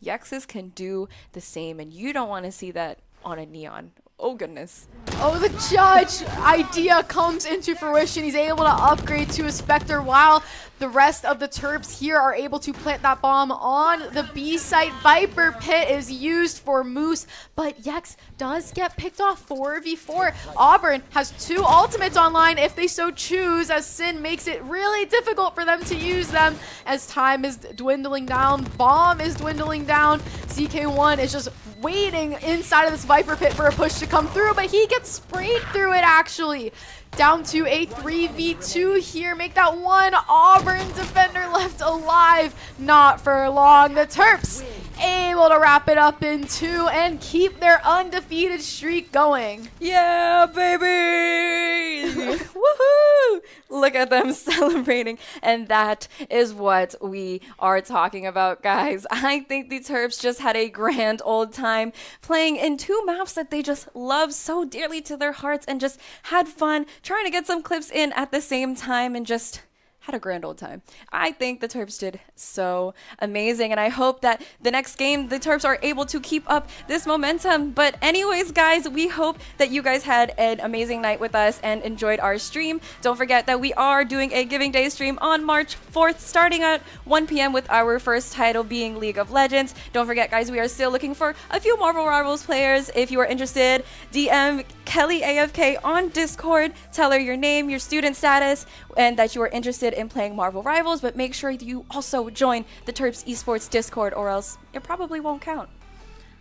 Yexes can do the same, and you don't want to see that on a Neon. Oh, goodness. Oh, the judge idea comes into fruition. He's able to upgrade to a Spectre, while the rest of the Terps here are able to plant that bomb on the B site. Viper Pit is used for Moose, but Yex does get picked off 4v4. Auburn has 2 ultimates online if they so choose, as Sin makes it really difficult for them to use them as time is dwindling down. Bomb is dwindling down. ZK1 is just waiting inside of this Viper Pit for a push to come through, but he gets sprayed through it actually. Down to a 3v2 here. Make that one Auburn defender left alive. Not for long. The Terps able to wrap it up in 2 and keep their undefeated streak going. Yeah, baby! Woohoo! Look at them celebrating. And that is what we are talking about, guys. I think the Terps just had a grand old time playing in 2 maps that they just love so dearly to their hearts, and just had fun trying to get some clips in at the same time, and just had a grand old time. I think the Terps did so amazing, and I hope that the next game the Terps are able to keep up this momentum. But anyways, guys, we hope that you guys had an amazing night with us and enjoyed our stream. Don't forget that we are doing a Giving Day stream on March 4th starting at 1 p.m. with our first title being League of Legends. Don't forget, guys, we are still looking for a few Marvel Rivals players. If you are interested, DM Kelly AFK on Discord. Tell her your name, your student status, and that you are interested in playing Marvel Rivals, but make sure you also join the Terps Esports Discord, or else it probably won't count.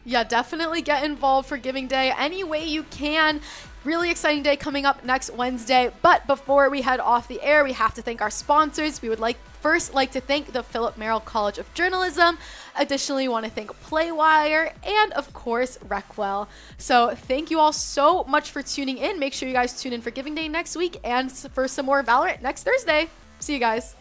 Yeah, definitely get involved for Giving Day any way you can. Really exciting day coming up next Wednesday. But before we head off the air, we have to thank our sponsors. We would first like to thank the Philip Merrill College of Journalism. Additionally, we want to thank Playwire and, of course, Recwell. So thank you all so much for tuning in. Make sure you guys tune in for Giving Day next week and for some more Valorant next Thursday. See you guys.